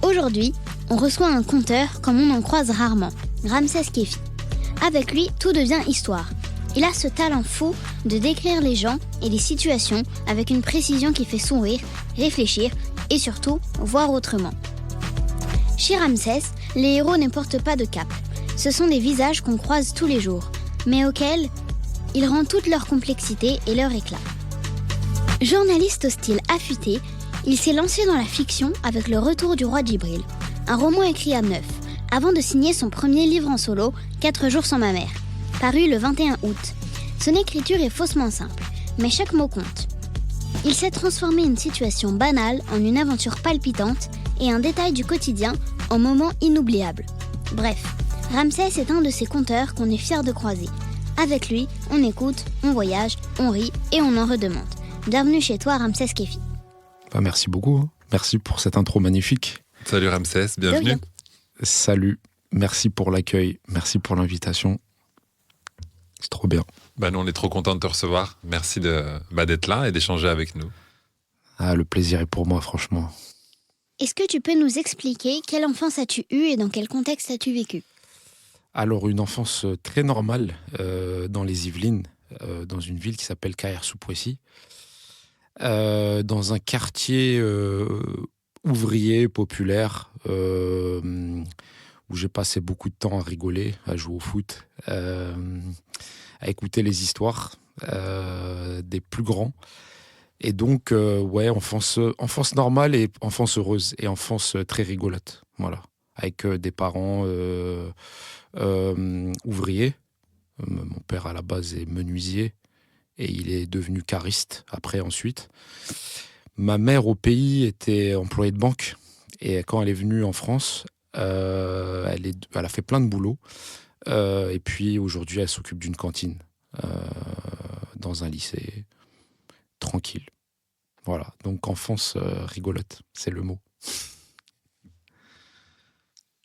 Aujourd'hui, on reçoit un conteur comme on en croise rarement, Ramsès Khéfi. Avec lui, tout devient histoire. Il a ce talent fou de décrire les gens et les situations avec une précision qui fait sourire, réfléchir et surtout voir autrement. Chez Ramsès, les héros ne portent pas de cape. Ce sont des visages qu'on croise tous les jours, mais auxquels il rend toute leur complexité et leur éclat. Journaliste au style affûté, il s'est lancé dans la fiction avec Le Retour du roi Djibril, un roman écrit à 9, avant de signer son premier livre en solo, 4 jours sans ma mère, paru le 21 août. Son écriture est faussement simple, mais chaque mot compte. Il sait transformer une situation banale en une aventure palpitante et un détail du quotidien en moment inoubliable. Bref, Ramsès est un de ces conteurs qu'on est fier de croiser. Avec lui, on écoute, on voyage, on rit et on en redemande. Bienvenue chez toi, Ramsès Khéfi. Merci beaucoup. Merci pour cette intro magnifique. Salut Ramsès, bienvenue. Salut, merci pour l'accueil, merci pour l'invitation. C'est trop bien. Nous, on est trop contents de te recevoir. Merci d'être là et d'échanger avec nous. Le plaisir est pour moi, franchement. Est-ce que tu peux nous expliquer quelle enfance as-tu eue et dans quel contexte as-tu vécu ? Alors, une enfance très normale dans les Yvelines, dans une ville qui s'appelle Carrière-sous-Poissy, dans un quartier ouvrier, populaire, où j'ai passé beaucoup de temps à rigoler, à jouer au foot, à écouter les histoires des plus grands. Et donc, enfance normale et enfance heureuse et enfance très rigolote. Voilà. Avec des parents ouvriers. Mon père, à la base, est menuisier et il est devenu cariste ensuite. Ma mère, au pays, était employée de banque. Et quand elle est venue en France, elle a fait plein de boulot. Et puis, aujourd'hui, elle s'occupe d'une cantine dans un lycée. Tranquille. Voilà. Donc, enfance rigolote, c'est le mot.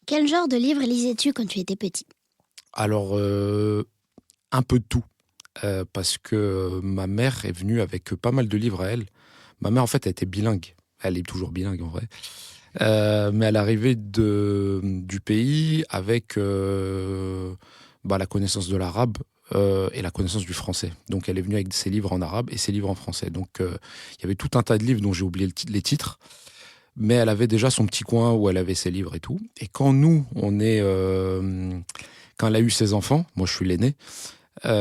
Quel genre de livre lisais-tu quand tu étais petit ? Alors, un peu de tout. Parce que ma mère est venue avec pas mal de livres à elle. Ma mère, en fait, elle était bilingue. Elle est toujours bilingue, en vrai. Mais elle arrivait du pays avec la connaissance de l'arabe et la connaissance du français. Donc, elle est venue avec ses livres en arabe et ses livres en français. Donc, il y avait tout un tas de livres dont j'ai oublié les titres. Mais elle avait déjà son petit coin où elle avait ses livres et tout. Et quand nous, quand elle a eu ses enfants, moi, je suis l'aîné, elle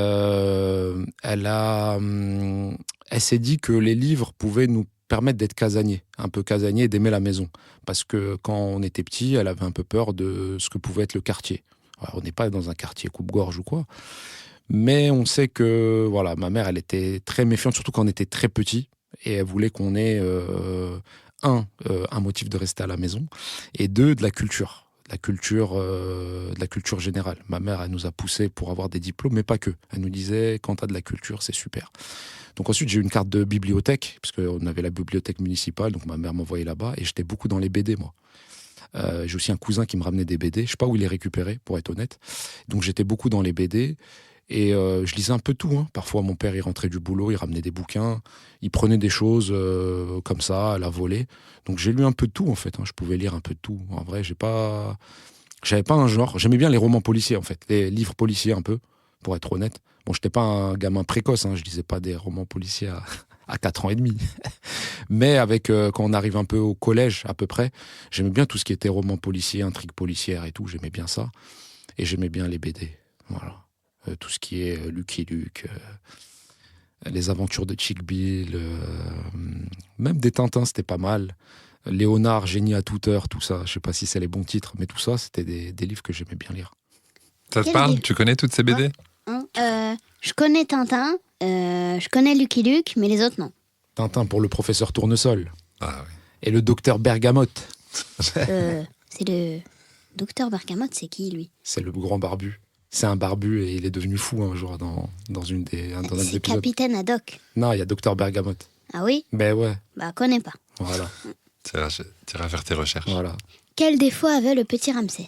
s'est dit que les livres pouvaient nous permettre d'être casaniers, un peu casaniers et d'aimer la maison. Parce que quand on était petit, elle avait un peu peur de ce que pouvait être le quartier. Alors, on n'est pas dans un quartier coupe-gorge ou quoi. Mais on sait que ma mère, elle était très méfiante, surtout quand on était très petit. Et elle voulait qu'on ait, un motif de rester à la maison. Et 2, de la culture. De la culture générale. Ma mère, elle nous a poussés pour avoir des diplômes, mais pas que. Elle nous disait, quand tu as de la culture, c'est super. Donc ensuite, j'ai eu une carte de bibliothèque, parce qu'on avait la bibliothèque municipale, donc ma mère m'envoyait là-bas, et j'étais beaucoup dans les BD, moi. J'ai aussi un cousin qui me ramenait des BD. Je sais pas où il les récupérait, pour être honnête. Donc j'étais beaucoup dans les BD, et je lisais un peu tout. Hein. Parfois, mon père, il rentrait du boulot, il ramenait des bouquins, il prenait des choses comme ça, à la volée. Donc j'ai lu un peu de tout, en fait. Hein. Je pouvais lire un peu de tout. En vrai, j'avais pas un genre. J'aimais bien les romans policiers, en fait. Les livres policiers, un peu, pour être honnête. Bon, j'étais pas un gamin précoce. Hein. Je lisais pas des romans policiers à 4 ans et demi. Mais quand on arrive un peu au collège, à peu près, j'aimais bien tout ce qui était romans policiers, intrigues policières et tout. J'aimais bien ça. Et j'aimais bien les BD. Voilà. Tout ce qui est Lucky Luke, les aventures de Chick Bill, même des Tintins, c'était pas mal. Léonard, Génie à toute heure, tout ça. Je sais pas si c'est les bons titres, mais tout ça, c'était des livres que j'aimais bien lire. Ça te parle ? livre ? Tu connais toutes ces BD ? Je connais Tintin, je connais Lucky Luke, mais les autres, non. Tintin pour le professeur Tournesol. Ah oui. Et le docteur Bergamote. C'est le docteur Bergamote, c'est qui, lui ? C'est le grand barbu. C'est un barbu et il est devenu fou un jour dans un C'est épisode. Capitaine Haddock. Non, il y a docteur Bergamote. Ah oui ? Ben ouais. Connais pas. Voilà. Tu iras faire tes recherches. Voilà. Quel défaut avait le petit Ramsès ?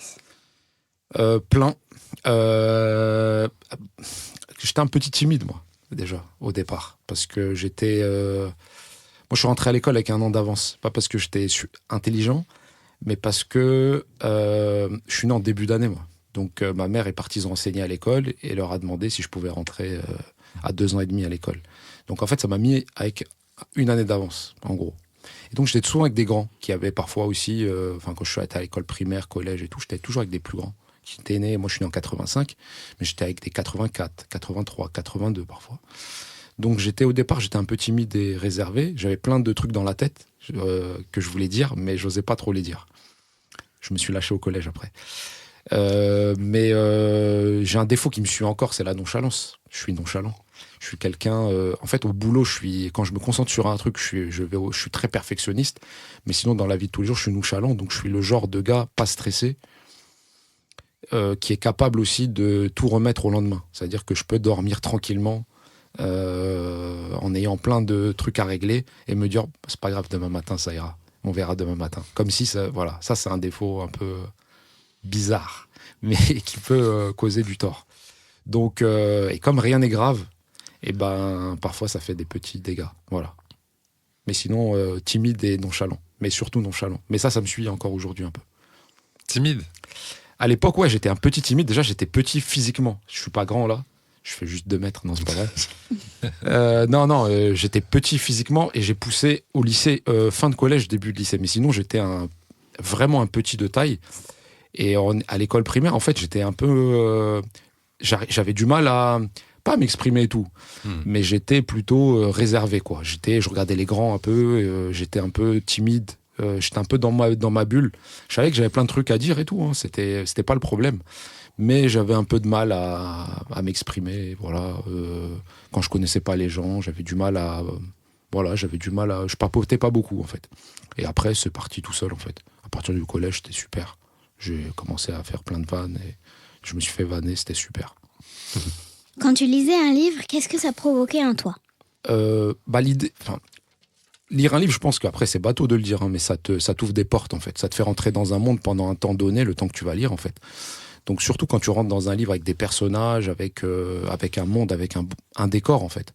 Plein. J'étais un petit timide, moi, déjà, au départ. Parce que j'étais... Moi, je suis rentré à l'école avec un an d'avance. Pas parce que j'étais intelligent, Mais parce que je suis né en début d'année, moi. Donc ma mère est partie se renseigner à l'école et leur a demandé si je pouvais rentrer à 2 ans et demi à l'école. Donc en fait, ça m'a mis avec une année d'avance, en gros. Et donc j'étais souvent avec des grands qui avaient parfois aussi, quand je suis allé à l'école primaire, collège et tout, j'étais toujours avec des plus grands qui étaient nés. Moi, je suis né en 85, mais j'étais avec des 84, 83, 82 parfois. Donc au départ, j'étais un peu timide et réservé. J'avais plein de trucs dans la tête que je voulais dire, mais j'osais pas trop les dire. Je me suis lâché au collège après. Mais j'ai un défaut qui me suit encore, c'est la nonchalance. Je suis nonchalant. Je suis quelqu'un... en fait, au boulot, quand je me concentre sur un truc, je suis très perfectionniste. Mais sinon, dans la vie de tous les jours, je suis nonchalant. Donc, je suis le genre de gars pas stressé, qui est capable aussi de tout remettre au lendemain. C'est-à-dire que je peux dormir tranquillement en ayant plein de trucs à régler et me dire, c'est pas grave, demain matin, ça ira. On verra demain matin. Comme si, ça, c'est un défaut un peu bizarre, mais qui peut causer du tort. Donc, et comme rien n'est grave, et parfois ça fait des petits dégâts. Voilà. Mais sinon, timide et nonchalant. Mais surtout nonchalant. Mais ça me suit encore aujourd'hui un peu. Timide? À l'époque, ouais, j'étais un petit timide. Déjà, j'étais petit physiquement. Je suis pas grand, là. Je fais juste 2 mètres. Non, c'est pas vrai. Non, j'étais petit physiquement et j'ai poussé au lycée, fin de collège, début de lycée. Mais sinon, j'étais vraiment un petit de taille. Et à l'école primaire, en fait, j'étais un peu... j'avais du mal à... pas m'exprimer et tout, mais j'étais plutôt réservé, quoi. Je regardais les grands un peu, j'étais un peu timide, j'étais un peu dans ma bulle. Je savais que j'avais plein de trucs à dire et tout, hein, c'était pas le problème. Mais j'avais un peu de mal à m'exprimer, voilà. Quand je connaissais pas les gens, j'avais du mal à... je papotais pas beaucoup, en fait. Et après, c'est parti tout seul, en fait. À partir du collège, c'était super. J'ai commencé à faire plein de vannes et je me suis fait vanner, c'était super. Quand tu lisais un livre, qu'est-ce que ça provoquait en toi ? Lire un livre, je pense qu'après, c'est bateau de le dire, hein, mais ça t'ouvre des portes, en fait. Ça te fait rentrer dans un monde pendant un temps donné, le temps que tu vas lire, en fait. Donc, surtout quand tu rentres dans un livre avec des personnages, avec un monde, avec un décor, en fait.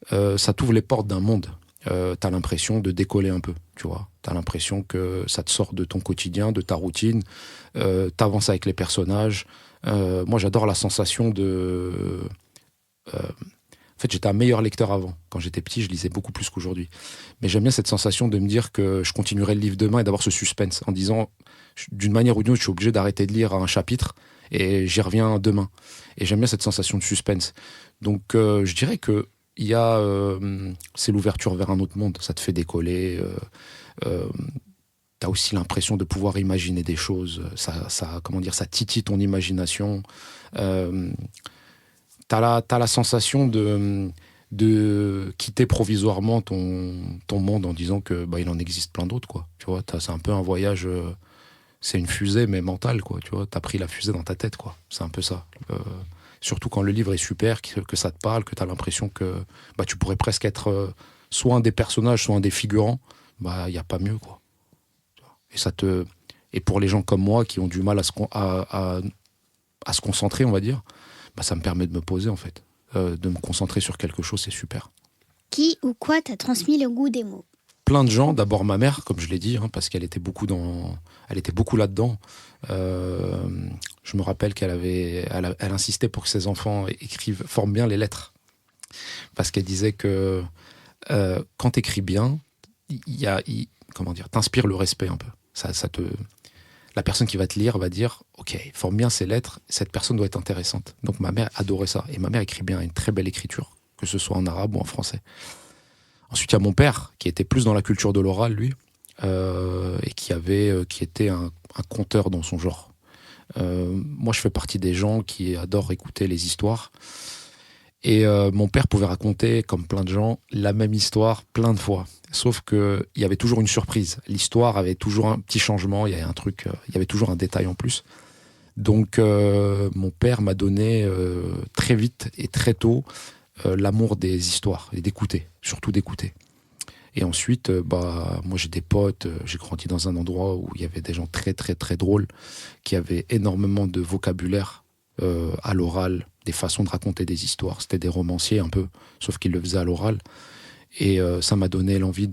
Ça t'ouvre les portes d'un monde. T'as l'impression de décoller un peu, tu vois. T'as l'impression que ça te sort de ton quotidien, de ta routine. T'avances avec les personnages. Moi, j'adore la sensation de... En fait, j'étais un meilleur lecteur avant. Quand j'étais petit, je lisais beaucoup plus qu'aujourd'hui. Mais j'aime bien cette sensation de me dire que je continuerai le livre demain et d'avoir ce suspense en disant, d'une manière ou d'une autre, je suis obligé d'arrêter de lire un chapitre et j'y reviens demain. Et j'aime bien cette sensation de suspense. Donc, je dirais que c'est l'ouverture vers un autre monde. Ça te fait décoller. T'as aussi l'impression de pouvoir imaginer des choses. Ça titille ton imagination. T'as la sensation de quitter provisoirement ton monde en disant que il en existe plein d'autres, quoi. Tu vois, c'est un peu un voyage. C'est une fusée mais mentale, quoi. Tu vois, t'as pris la fusée dans ta tête, quoi. C'est un peu ça. Surtout quand le livre est super, que ça te parle, que t'as l'impression que tu pourrais presque être soit un des personnages, soit un des figurants. Il y a pas mieux, quoi. Et pour les gens comme moi qui ont du mal à se concentrer, on va dire, ça me permet de me poser, en fait. De me concentrer sur quelque chose, c'est super. Qui ou quoi t'a transmis le goût des mots ? Plein de gens. D'abord ma mère, comme je l'ai dit, hein, parce qu'elle était beaucoup là-dedans. Je me rappelle elle insistait pour que ses enfants forment bien les lettres. Parce qu'elle disait que quand t'écris bien, t'inspires le respect un peu. La personne qui va te lire va dire « Ok, forme bien ces lettres, cette personne doit être intéressante. » Donc ma mère adorait ça. Et ma mère écrit bien, une très belle écriture, que ce soit en arabe ou en français. Ensuite, il y a mon père, qui était plus dans la culture de l'oral, lui, et qui était un conteur dans son genre. Moi, je fais partie des gens qui adorent écouter les histoires. Et mon père pouvait raconter, comme plein de gens, la même histoire plein de fois. Sauf qu'il y avait toujours une surprise. L'histoire avait toujours un petit changement, il y avait un truc, il y avait toujours un détail en plus. Donc mon père m'a donné très vite et très tôt l'amour des histoires et d'écouter, surtout d'écouter. Et ensuite, moi j'ai des potes, j'ai grandi dans un endroit où il y avait des gens très très très drôles, qui avaient énormément de vocabulaire à l'oral, des façons de raconter des histoires. C'était des romanciers un peu, sauf qu'ils le faisaient à l'oral. Et ça m'a donné l'envie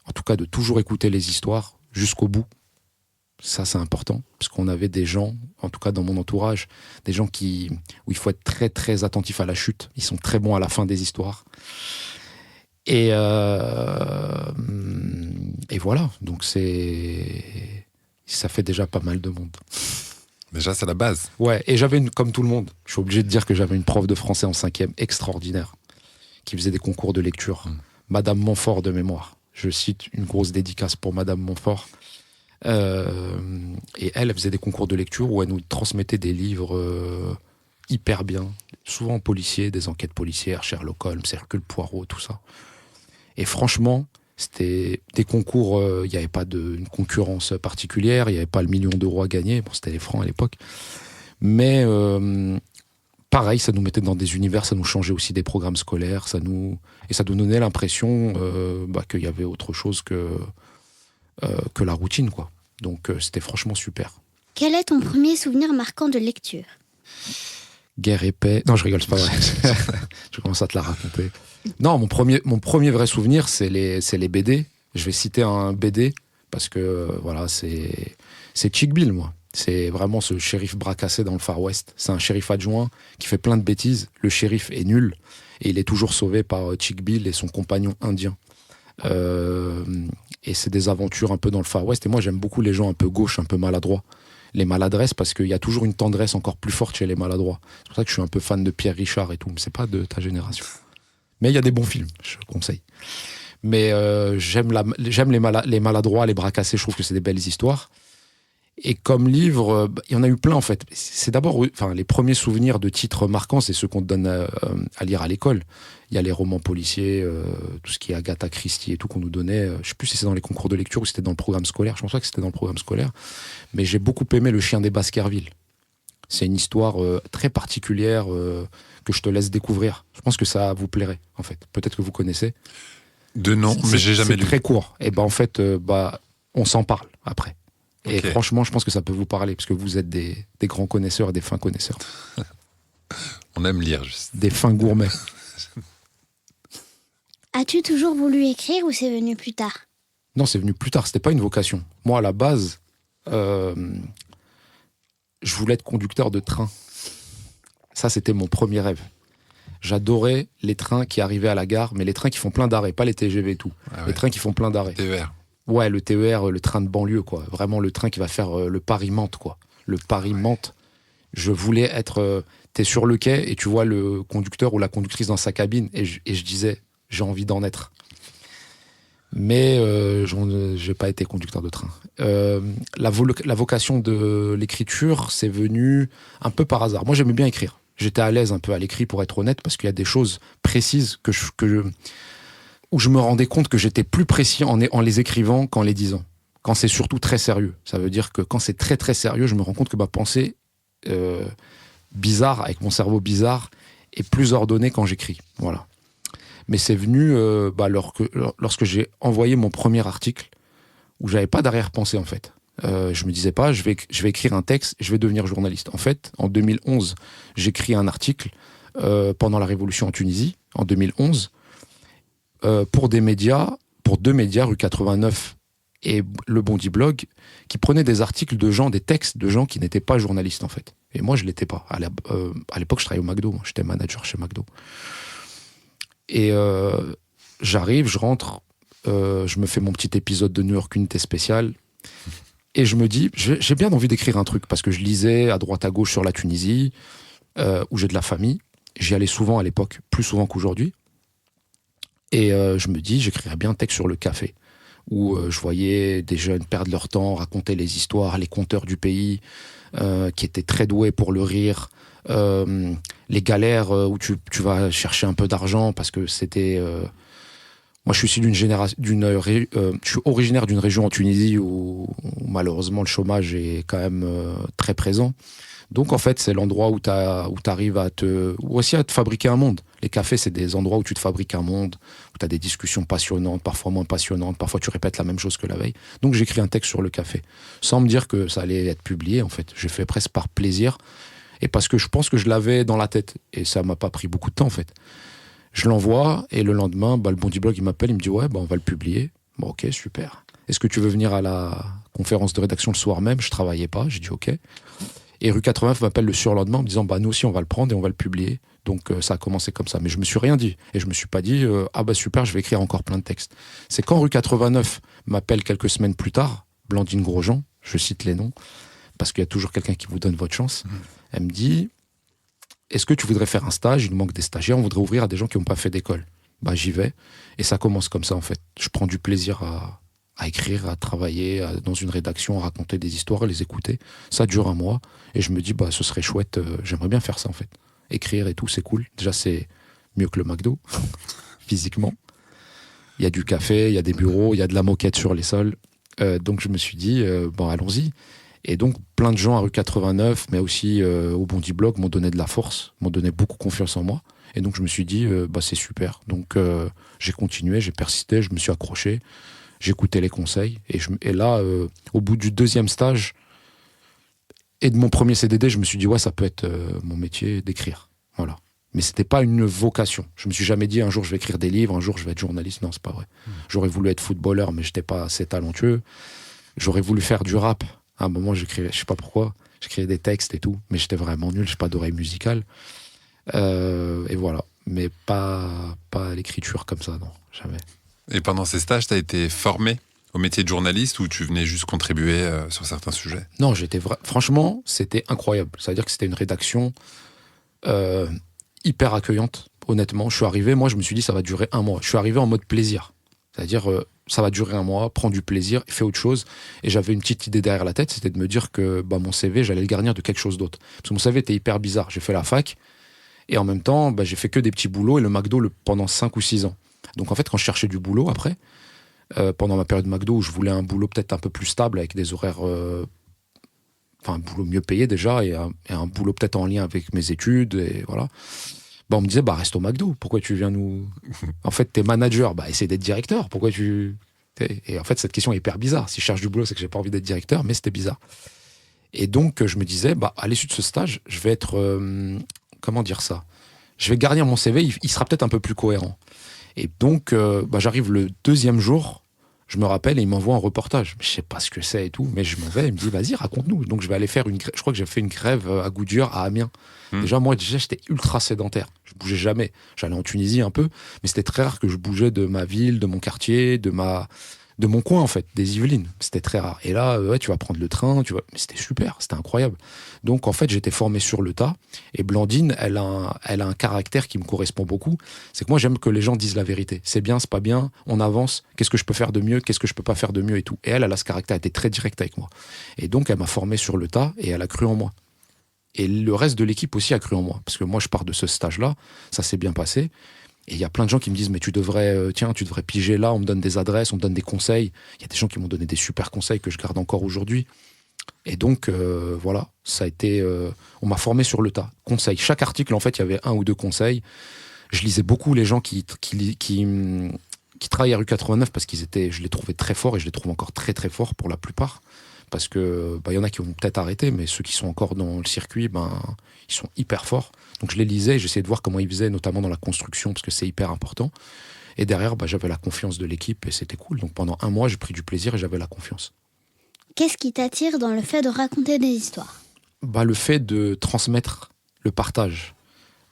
en tout cas de toujours écouter les histoires jusqu'au bout, Ça, c'est important, parce qu'on avait des gens, en tout cas dans mon entourage, des gens où il faut être très, très attentif à la chute. Ils sont très bons à la fin des histoires. Et voilà, donc ça fait déjà pas mal de monde. Déjà, c'est la base. Ouais, et comme tout le monde, je suis obligé de dire que j'avais une prof de français en 5e extraordinaire, qui faisait des concours de lecture. Madame Montfort de mémoire. Je cite une grosse dédicace pour Madame Montfort. Et elle faisait des concours de lecture où elle nous transmettait des livres hyper bien, souvent policiers, des enquêtes policières, Sherlock Holmes, Hercule Poirot, tout ça. Et franchement, c'était des concours, il n'y avait pas une concurrence particulière, il n'y avait pas le 1 million d'euros à gagner, bon, c'était les francs à l'époque. Mais pareil, ça nous mettait dans des univers, ça nous changeait aussi des programmes scolaires, et ça nous donnait l'impression qu'il y avait autre chose que la routine, quoi. Donc c'était franchement super. Quel est ton premier souvenir marquant de lecture? Guerre et paix. Non, je rigole, c'est pas vrai. Je commence à te la raconter. Non, mon premier vrai souvenir, c'est les BD. Je vais citer un BD parce que voilà, c'est Chick Bill, moi. C'est vraiment ce shérif bracassé dans le Far West. C'est un shérif adjoint qui fait plein de bêtises. Le shérif est nul et il est toujours sauvé par Chick Bill et son compagnon indien. Et c'est des aventures un peu dans le Far West. Et moi, j'aime beaucoup les gens un peu gauches, un peu maladroits. Les maladresses, parce qu'il y a toujours une tendresse encore plus forte chez les maladroits. C'est pour ça que je suis un peu fan de Pierre Richard et tout. Mais c'est pas de ta génération. Mais il y a des bons films, je conseille. Mais j'aime les maladroits, les bras cassés. Je trouve que c'est des belles histoires. Et comme livre, il y en a eu plein en fait. C'est d'abord, les premiers souvenirs de titres marquants, c'est ceux qu'on te donne à lire à l'école. Il y a les romans policiers, tout ce qui est Agatha Christie et tout qu'on nous donnait. Je ne sais plus si c'est dans les concours de lecture ou si c'était dans le programme scolaire. Je pense pas que c'était dans le programme scolaire. Mais j'ai beaucoup aimé Le Chien des Baskerville. C'est une histoire très particulière que je te laisse découvrir. Je pense que ça vous plairait en fait. Peut-être que vous connaissez. De nom, mais j'ai jamais lu. C'est très court. Et en fait, on s'en parle après. Et okay. Franchement, je pense que ça peut vous parler, parce que vous êtes des grands connaisseurs et des fins connaisseurs. On aime lire, juste. Des fins gourmets. As-tu toujours voulu écrire ou c'est venu plus tard? Non, c'est venu plus tard, c'était pas une vocation. Moi, à la base, je voulais être conducteur de train. Ça, c'était mon premier rêve. J'adorais les trains qui arrivaient à la gare, mais les trains qui font plein d'arrêts, pas les TGV et tout. Ah ouais. Les trains qui font plein d'arrêts. TER. Ouais, le TER, le train de banlieue, quoi. Vraiment le train qui va faire le Paris-Mantes, quoi. Le Paris-Mantes. Je voulais être... t'es sur le quai et tu vois le conducteur ou la conductrice dans sa cabine et je disais, j'ai envie d'en être. Mais j'ai pas été conducteur de train. La vocation de l'écriture, c'est venu un peu par hasard. Moi, j'aimais bien écrire. J'étais à l'aise un peu à l'écrit, pour être honnête, parce qu'il y a des choses précises où je me rendais compte que j'étais plus précis en les écrivant qu'en les disant. Quand c'est surtout très sérieux. Ça veut dire que quand c'est très très sérieux, je me rends compte que ma pensée bizarre, avec mon cerveau bizarre, est plus ordonnée quand j'écris. Voilà. Mais c'est venu lorsque j'ai envoyé mon premier article, où j'avais pas d'arrière-pensée en fait. Je me disais pas, je vais écrire un texte, je vais devenir journaliste. En fait, en 2011, j'écris un article pendant la révolution en Tunisie, en 2011, pour deux médias, rue 89 et Le Bondi Blog, qui prenaient des articles de gens, des textes de gens qui n'étaient pas journalistes en fait. Et moi, je l'étais pas. À l'époque, je travaillais au McDo, moi, j'étais manager chez McDo. Et j'arrive, je rentre, je me fais mon petit épisode de New York Unité spéciale, et je me dis, j'ai bien envie d'écrire un truc, parce que je lisais à droite à gauche sur la Tunisie, où j'ai de la famille. J'y allais souvent à l'époque, plus souvent qu'aujourd'hui. Et je me dis, j'écrirais bien un texte sur le café, où je voyais des jeunes perdre leur temps, raconter les histoires, les conteurs du pays, qui étaient très doués pour le rire, les galères où tu vas chercher un peu d'argent, parce que c'était... moi, je suis issu je suis originaire d'une région en Tunisie où malheureusement le chômage est quand même très présent. Donc en fait, c'est l'endroit où tu arrives aussi à te fabriquer un monde. Les cafés, c'est des endroits où tu te fabriques un monde, où tu as des discussions passionnantes, parfois moins passionnantes, parfois tu répètes la même chose que la veille. Donc j'écris un texte sur le café, sans me dire que ça allait être publié en fait. J'ai fait presque par plaisir, et parce que je pense que je l'avais dans la tête, et ça m'a pas pris beaucoup de temps en fait. Je l'envoie, et le lendemain, le Bondi Blog, il m'appelle, il me dit « Ouais, on va le publier. » Bon, ok, super. Est-ce que tu veux venir à la conférence de rédaction le soir même, je travaillais pas, j'ai dit ok. Et Rue 89 m'appelle le surlendemain en me disant nous aussi on va le prendre et on va le publier. Donc ça a commencé comme ça. Mais je me suis rien dit. Et je me suis pas dit super, je vais écrire encore plein de textes. C'est quand Rue 89 m'appelle quelques semaines plus tard, Blandine Grosjean, je cite les noms, parce qu'il y a toujours quelqu'un qui vous donne votre chance. Elle me dit est-ce que tu voudrais faire un stage? Il nous manque des stagiaires, on voudrait ouvrir à des gens qui n'ont pas fait d'école. J'y vais. Et ça commence comme ça en fait. Je prends du plaisir à écrire, à travailler dans une rédaction, à raconter des histoires, à les écouter. Ça dure un mois. Et je me dis, ce serait chouette, j'aimerais bien faire ça en fait. Écrire et tout, c'est cool. Déjà, c'est mieux que le McDo, physiquement. Il y a du café, il y a des bureaux, il y a de la moquette sur les sols. Donc je me suis dit, allons-y. Et donc, plein de gens à Rue 89, mais aussi au Bondy Blog, m'ont donné de la force, m'ont donné beaucoup confiance en moi. Et donc, je me suis dit, c'est super. Donc, j'ai continué, j'ai persisté, je me suis accroché. J'écoutais les conseils. Et là, au bout du 2e stage et de mon premier CDD, je me suis dit, ça peut être mon métier d'écrire. Voilà. Mais c'était pas une vocation. Je me suis jamais dit, un jour, je vais écrire des livres, un jour, je vais être journaliste. Non, c'est pas vrai. J'aurais voulu être footballeur, mais j'étais pas assez talentueux. J'aurais voulu faire du rap. À un moment, j'écrivais, je sais pas pourquoi, j'écrivais des textes et tout, mais j'étais vraiment nul, j'ai pas d'oreille musicale. Et voilà. Mais pas l'écriture comme ça, non, jamais. Et pendant ces stages, tu as été formé au métier de journaliste ou tu venais juste contribuer sur certains sujets? Non, franchement, c'était incroyable. C'est-à-dire que c'était une rédaction hyper accueillante, honnêtement. Je suis arrivé, moi, je me suis dit, ça va durer un mois. Je suis arrivé en mode plaisir. C'est-à-dire, ça va durer un mois, prends du plaisir, fais autre chose. Et j'avais une petite idée derrière la tête, c'était de me dire que mon CV, j'allais le garnir de quelque chose d'autre. Parce que mon CV était hyper bizarre. J'ai fait la fac, et en même temps, j'ai fait que des petits boulots, et le McDo pendant 5 ou 6 ans. Donc en fait, quand je cherchais du boulot après, pendant ma période McDo, où je voulais un boulot peut-être un peu plus stable, avec des horaires... un boulot mieux payé déjà, et un boulot peut-être en lien avec mes études, et voilà. On me disait, reste au McDo, pourquoi tu viens nous... En fait, t'es manager, essaie d'être directeur, pourquoi tu... Et en fait, cette question est hyper bizarre. Si je cherche du boulot, c'est que j'ai pas envie d'être directeur, mais c'était bizarre. Et donc, je me disais, à l'issue de ce stage, je vais être... comment dire ça? Je vais garnir mon CV, il sera peut-être un peu plus cohérent. Et donc, j'arrive le 2e jour, je me rappelle, et il m'envoie un reportage. Je sais pas ce que c'est et tout, mais je m'en vais, il me dit, vas-y, raconte-nous. Donc, je vais aller faire je crois que j'ai fait une grève à Goudure, à Amiens. Déjà, moi, j'étais ultra sédentaire. Je bougeais jamais. J'allais en Tunisie un peu, mais c'était très rare que je bougeais de ma ville, de mon quartier, de mon coin, en fait, des Yvelines. C'était très rare. Et là, tu vas prendre le train, mais c'était super, c'était incroyable. Donc, en fait, j'étais formé sur le tas. Et Blandine, elle a un caractère qui me correspond beaucoup. C'est que moi, j'aime que les gens disent la vérité. C'est bien, c'est pas bien, on avance. Qu'est-ce que je peux faire de mieux, qu'est-ce que je peux pas faire de mieux et tout. Et elle a ce caractère, elle était très directe avec moi. Et donc, elle m'a formé sur le tas et elle a cru en moi. Et le reste de l'équipe aussi a cru en moi. Parce que moi, je pars de ce stage-là, ça s'est bien passé. Et il y a plein de gens qui me disent, mais tu devrais piger là, on me donne des adresses, on me donne des conseils. Il y a des gens qui m'ont donné des super conseils que je garde encore aujourd'hui. Et donc, voilà, ça a été... on m'a formé sur le tas. Conseils. Chaque article, en fait, il y avait 1 ou 2 conseils. Je lisais beaucoup les gens qui travaillent à Rue 89 parce je les trouvais très forts et je les trouve encore très très forts pour la plupart. Parce que y en a qui vont peut-être arrêter, mais ceux qui sont encore dans le circuit, ils sont hyper forts. Donc je les lisais et j'essayais de voir comment ils faisaient, notamment dans la construction, parce que c'est hyper important. Et derrière, j'avais la confiance de l'équipe et c'était cool. Donc pendant un mois, j'ai pris du plaisir et j'avais la confiance. Qu'est-ce qui t'attire dans le fait de raconter des histoires ? Le fait de transmettre le partage.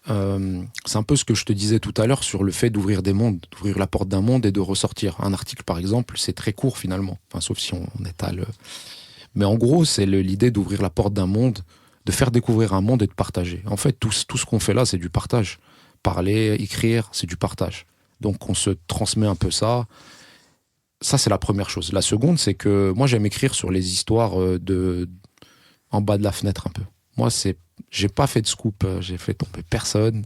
C'est un peu ce que je te disais tout à l'heure sur le fait d'ouvrir des mondes, d'ouvrir la porte d'un monde et de ressortir. Un article, par exemple, c'est très court finalement, sauf si on étale. Mais en gros, c'est l'idée d'ouvrir la porte d'un monde, de faire découvrir un monde et de partager. En fait, tout ce qu'on fait là, c'est du partage. Parler, écrire, c'est du partage. Donc on se transmet un peu ça. Ça, c'est la première chose. La seconde, c'est que moi, j'aime écrire sur les histoires en bas de la fenêtre un peu. Moi, j'ai pas fait de scoop, j'ai fait tomber personne.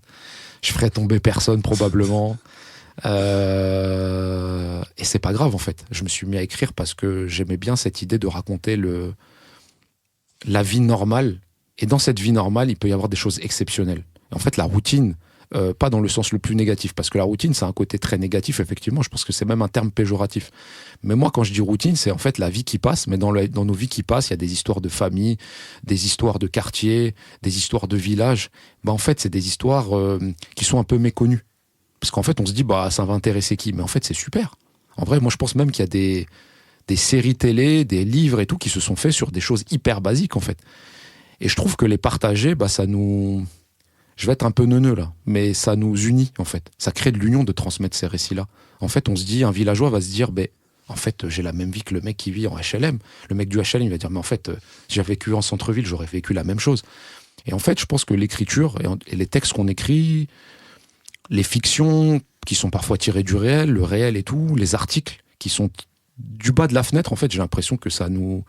Je ferai tomber personne probablement. Et c'est pas grave en fait. Je me suis mis à écrire parce que j'aimais bien cette idée de raconter la vie normale. Et dans cette vie normale, il peut y avoir des choses exceptionnelles. Et en fait, la routine, pas dans le sens le plus négatif, parce que la routine, c'est un côté très négatif, effectivement. Je pense que c'est même un terme péjoratif. Mais moi, quand je dis routine, c'est en fait la vie qui passe. Mais dans nos vies qui passent, il y a des histoires de famille, des histoires de quartier, des histoires de village. En fait, c'est des histoires qui sont un peu méconnues. Parce qu'en fait, on se dit, ça va intéresser qui ? Mais en fait, c'est super. En vrai, moi, je pense même qu'il y a des séries télé, des livres et tout qui se sont faits sur des choses hyper basiques en fait. Et je trouve que les partager, ça nous... Je vais être un peu neuneux là, mais ça nous unit en fait. Ça crée de l'union de transmettre ces récits-là. En fait, on se dit, un villageois va se dire, en fait, j'ai la même vie que le mec qui vit en HLM. Le mec du HLM, il va dire, mais en fait, si j'avais vécu en centre-ville, j'aurais vécu la même chose. Et en fait, je pense que l'écriture et les textes qu'on écrit, les fictions qui sont parfois tirées du réel, le réel et tout, les articles qui sont du bas de la fenêtre, en fait, j'ai l'impression que ça nous...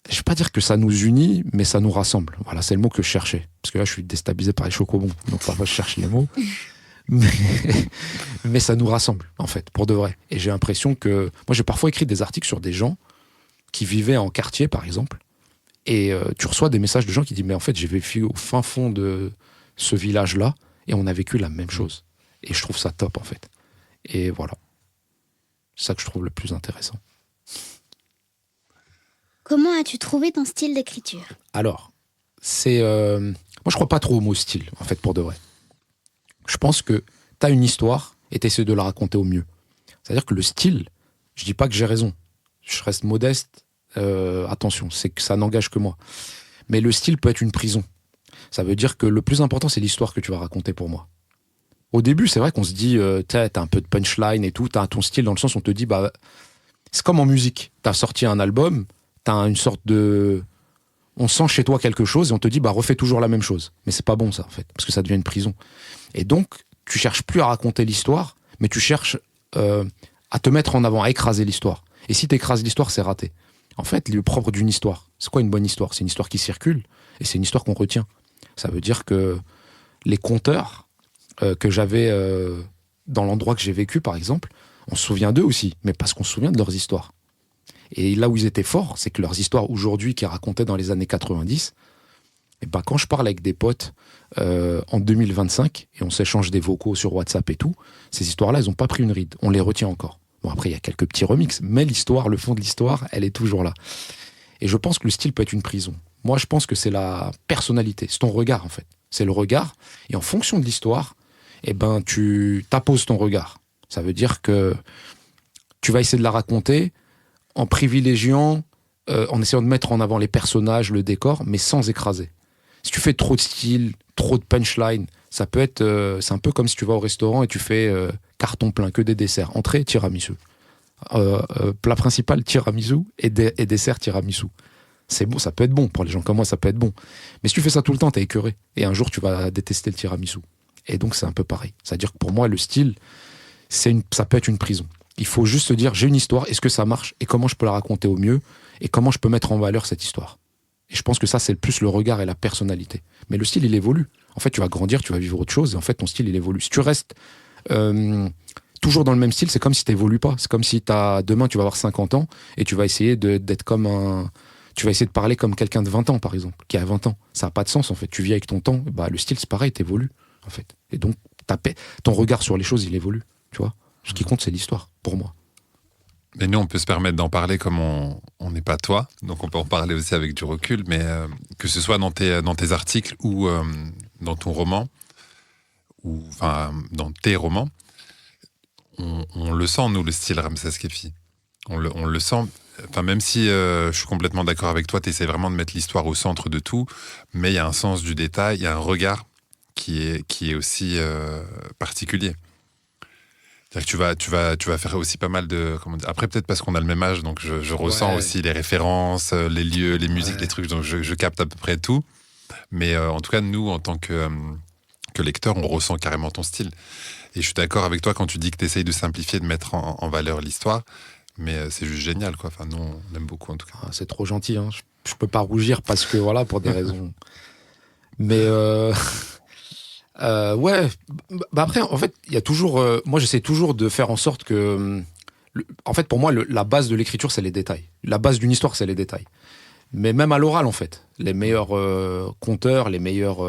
Je ne vais pas dire que ça nous unit, mais ça nous rassemble. Voilà, c'est le mot que je cherchais. Parce que là, je suis déstabilisé par les chocobons. Donc parfois, je cherche les mots. Mais ça nous rassemble, en fait, pour de vrai. Et j'ai l'impression que... Moi, j'ai parfois écrit des articles sur des gens qui vivaient en quartier, par exemple. Et tu reçois des messages de gens qui disent, mais en fait, j'ai vécu au fin fond de ce village-là et on a vécu la même chose. Et je trouve ça top, en fait. Et voilà. C'est ça que je trouve le plus intéressant. Comment as-tu trouvé ton style d'écriture ? Alors, c'est... Moi, je crois pas trop au mot style, en fait, pour de vrai. Je pense que tu as une histoire et tu essaies de la raconter au mieux. C'est-à-dire que le style, je dis pas que j'ai raison. Je reste modeste. Attention, c'est que ça n'engage que moi. Mais le style peut être une prison. Ça veut dire que le plus important, c'est l'histoire que tu vas raconter pour moi. Au début, c'est vrai qu'on se dit, t'as un peu de punchline et tout, t'as ton style dans le sens où on te dit, c'est comme en musique. T'as sorti un album, t'as une sorte de... On sent chez toi quelque chose et on te dit, refais toujours la même chose. Mais c'est pas bon ça, en fait, parce que ça devient une prison. Et donc, tu cherches plus à raconter l'histoire, mais tu cherches à te mettre en avant, à écraser l'histoire. Et si t'écrases l'histoire, c'est raté. En fait, le propre d'une histoire, c'est quoi une bonne histoire ? C'est une histoire qui circule et c'est une histoire qu'on retient. Ça veut dire que les conteurs que j'avais dans l'endroit que j'ai vécu, par exemple, on se souvient d'eux aussi, mais parce qu'on se souvient de leurs histoires. Et là où ils étaient forts, c'est que leurs histoires aujourd'hui, qui racontaient dans les années 90, quand je parle avec des potes en 2025, et on s'échange des vocaux sur WhatsApp et tout, ces histoires-là, elles n'ont pas pris une ride. On les retient encore. Bon, après, il y a quelques petits remixes, mais l'histoire, le fond de l'histoire, elle est toujours là. Et je pense que le style peut être une prison. Moi, je pense que c'est la personnalité, c'est ton regard, en fait. C'est le regard, et en fonction de l'histoire, tu t'apposes ton regard. Ça veut dire que tu vas essayer de la raconter en privilégiant, en essayant de mettre en avant les personnages, le décor, mais sans écraser. Si tu fais trop de style, trop de punchline, ça peut être... c'est un peu comme si tu vas au restaurant et tu fais carton plein, que des desserts. Entrée, tiramisu. Plat principal, tiramisu, et dessert, tiramisu. C'est bon, ça peut être bon. Pour les gens comme moi, ça peut être bon. Mais si tu fais ça tout le temps, t'es écœuré. Et un jour, tu vas détester le tiramisu. Et donc, c'est un peu pareil. C'est-à-dire que pour moi, le style, ça peut être une prison. Il faut juste se dire, j'ai une histoire, est-ce que ça marche ? Et comment je peux la raconter au mieux ? Et comment je peux mettre en valeur cette histoire ? Et je pense que ça, c'est plus le regard et la personnalité. Mais le style, il évolue. En fait, tu vas grandir, tu vas vivre autre chose. Et en fait, ton style, il évolue. Si tu restes toujours dans le même style, c'est comme si tu n'évolues pas. C'est comme si demain, tu vas avoir 50 ans et tu vas essayer d'être comme un... Tu vas essayer de parler comme quelqu'un de 20 ans, par exemple, qui a 20 ans. Ça n'a pas de sens, en fait. Tu vis avec ton temps. Le style, c'est pareil, t'évolues, en fait. Et donc, ton regard sur les choses, il évolue. Tu vois ? Ce qui compte, c'est l'histoire, pour moi. Mais nous, on peut se permettre d'en parler comme on n'est pas toi. Donc, on peut en parler aussi avec du recul. Mais que ce soit dans tes articles ou dans ton roman, ou enfin, dans tes romans, on le sent, nous, le style Ramsès Khéfi. On le sent... Enfin, même si je suis complètement d'accord avec toi, tu essaies vraiment de mettre l'histoire au centre de tout, mais il y a un sens du détail, il y a un regard qui est aussi particulier. C'est-à-dire que tu vas faire aussi pas mal de... Après, peut-être parce qu'on a le même âge, donc je ressens aussi les références, les lieux, les musiques, les trucs, donc je capte à peu près tout. Mais en tout cas, nous, en tant que lecteurs, on ressent carrément ton style. Et je suis d'accord avec toi quand tu dis que tu essayes de simplifier, de mettre en valeur l'histoire. Mais c'est juste génial, quoi. Enfin, nous, on aime beaucoup, en tout cas. C'est trop gentil, hein. Je peux pas rougir parce que, voilà, pour des raisons. Mais, ouais. Après, en fait, il y a toujours... moi, j'essaie toujours de faire en sorte que... en fait, pour moi, la base de l'écriture, c'est les détails. La base d'une histoire, c'est les détails. Mais même à l'oral, en fait. Les meilleurs conteurs, les meilleurs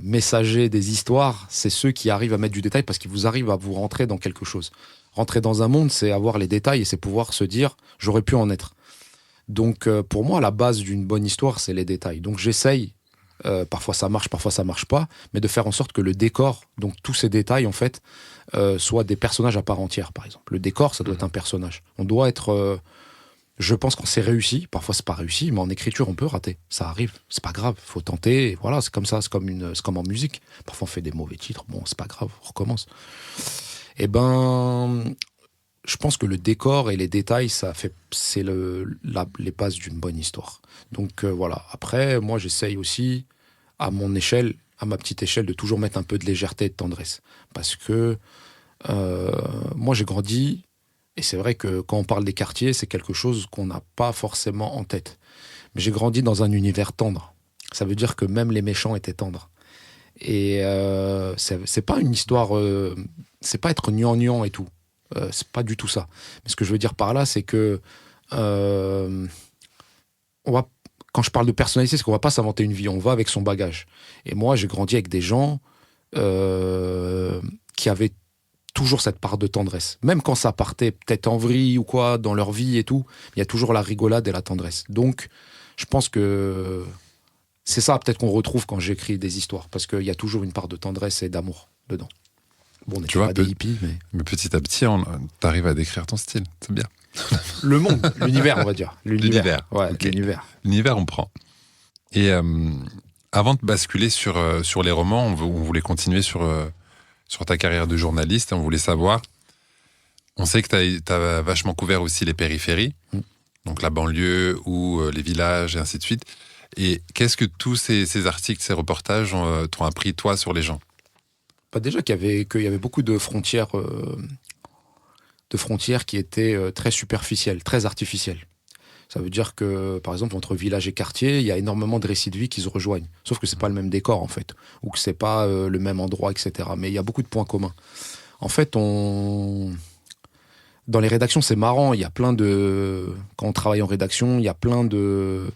messagers des histoires, c'est ceux qui arrivent à mettre du détail parce qu'ils vous arrivent à vous rentrer dans quelque chose. Rentrer dans un monde, c'est avoir les détails et c'est pouvoir se dire « j'aurais pu en être ». Donc pour moi, la base d'une bonne histoire, c'est les détails. Donc j'essaye Parfois ça marche pas, mais de faire en sorte que le décor, donc tous ces détails en fait, soient des personnages à part entière, par exemple. Le décor, ça doit être un personnage. On doit être, je pense qu'on s'est réussi, parfois c'est pas réussi, mais en écriture on peut rater, ça arrive, c'est pas grave, faut tenter, et voilà, c'est comme ça, c'est comme en musique. Parfois on fait des mauvais titres, bon c'est pas grave, on recommence. Et ben, je pense que le décor et les détails, c'est les bases d'une bonne histoire. Donc voilà. Après, moi, j'essaye aussi, à mon échelle, à ma petite échelle, de toujours mettre un peu de légèreté et de tendresse. Parce que moi, j'ai grandi, et c'est vrai que quand on parle des quartiers, c'est quelque chose qu'on n'a pas forcément en tête. Mais j'ai grandi dans un univers tendre. Ça veut dire que même les méchants étaient tendres. Et c'est pas une histoire... c'est pas être gnangnan et tout. C'est pas du tout ça. Mais ce que je veux dire par là, c'est que quand je parle de personnalité, c'est qu'on va pas s'inventer une vie, on va avec son bagage. Et moi, j'ai grandi avec des gens qui avaient toujours cette part de tendresse. Même quand ça partait peut-être en vrille ou quoi, dans leur vie et tout, il y a toujours la rigolade et la tendresse. Donc, je pense que c'est ça peut-être qu'on retrouve quand j'écris des histoires, parce qu'il y a toujours une part de tendresse et d'amour dedans. Bon, on n'est pas des hippies, mais petit à petit, t'arrives à décrire ton style, c'est bien. Le monde, l'univers, on va dire. L'univers. Ouais, okay. L'univers. L'univers, on prend. Et avant de basculer sur les romans, on voulait continuer sur ta carrière de journaliste. Et on voulait savoir, on sait que t'as vachement couvert aussi les périphéries, donc la banlieue ou les villages et ainsi de suite. Et qu'est-ce que tous ces articles, ces reportages t'ont appris, toi, sur les gens ? Déjà qu'il y avait beaucoup de frontières qui étaient très superficielles, très artificielles. Ça veut dire que, par exemple, entre village et quartier, il y a énormément de récits de vie qui se rejoignent. Sauf que c'est pas le même décor, en fait, ou que c'est pas le même endroit, etc. Mais il y a beaucoup de points communs. En fait, dans les rédactions, c'est marrant. Il y a plein de... Quand on travaille en rédaction, il y a plein de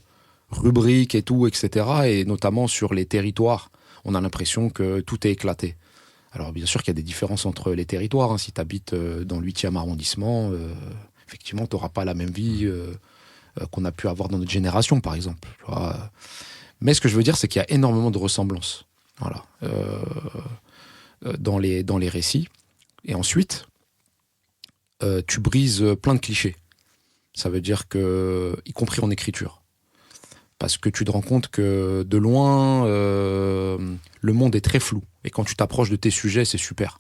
rubriques et tout, etc. Et notamment sur les territoires, on a l'impression que tout est éclaté. Alors bien sûr qu'il y a des différences entre les territoires. Hein. Si tu habites dans le 8e arrondissement, effectivement, tu n'auras pas la même vie qu'on a pu avoir dans notre génération, par exemple. Tu vois. Mais ce que je veux dire, c'est qu'il y a énormément de ressemblances, voilà, dans les récits. Et ensuite, tu brises plein de clichés. Ça veut dire que, y compris en écriture. Parce que tu te rends compte que de loin, le monde est très flou. Et quand tu t'approches de tes sujets, c'est super.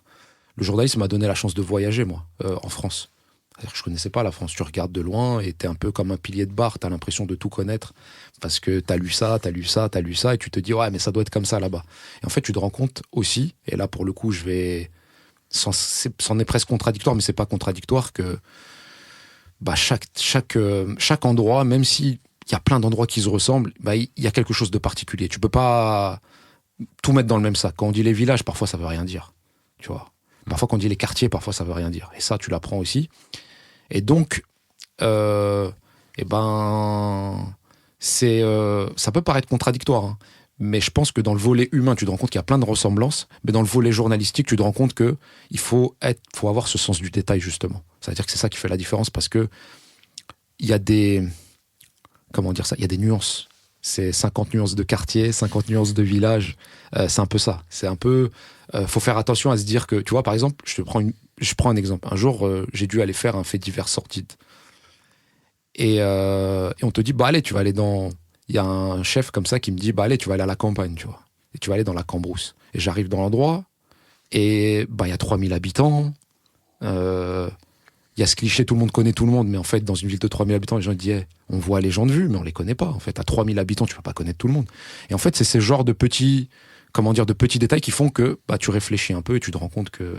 Le journalisme m'a donné la chance de voyager, moi, en France. C'est-à-dire que je connaissais pas la France. Tu regardes de loin et t'es un peu comme un pilier de bar. T'as l'impression de tout connaître parce que t'as lu ça, t'as lu ça, t'as lu ça, et tu te dis ouais, mais ça doit être comme ça là-bas. Et en fait, tu te rends compte aussi, et là pour le coup, c'en est presque contradictoire, mais c'est pas contradictoire que chaque endroit, même si il y a plein d'endroits qui se ressemblent, il y a quelque chose de particulier. Tu peux pas tout mettre dans le même sac. Quand on dit les villages, parfois ça veut rien dire. Tu vois. Parfois quand on dit les quartiers, parfois ça veut rien dire. Et ça, tu l'apprends aussi. Et donc, ça peut paraître contradictoire, hein, mais je pense que dans le volet humain, tu te rends compte qu'il y a plein de ressemblances, mais dans le volet journalistique, tu te rends compte que il faut avoir ce sens du détail, justement. C'est-à-dire que c'est ça qui fait la différence, parce que il y a des... Comment dire ça ? Il y a des nuances. C'est 50 nuances de quartier, 50 nuances de village. C'est un peu ça. C'est un peu... faut faire attention à se dire que... Tu vois, par exemple, je prends un exemple. Un jour, j'ai dû aller faire un fait divers sortide. Et on te dit, allez, tu vas aller dans... Il y a un chef comme ça qui me dit, allez, tu vas aller à la campagne, tu vois. Et tu vas aller dans la Cambrousse. Et j'arrive dans l'endroit, et il y a 3000 habitants. Il y a ce cliché, tout le monde connaît tout le monde, mais en fait, dans une ville de 3000 habitants, les gens disent, on voit les gens de vue, mais on les connaît pas. En fait, à 3000 habitants, tu vas pas connaître tout le monde. Et en fait, c'est ces genres de petits détails qui font que tu réfléchis un peu et tu te rends compte que,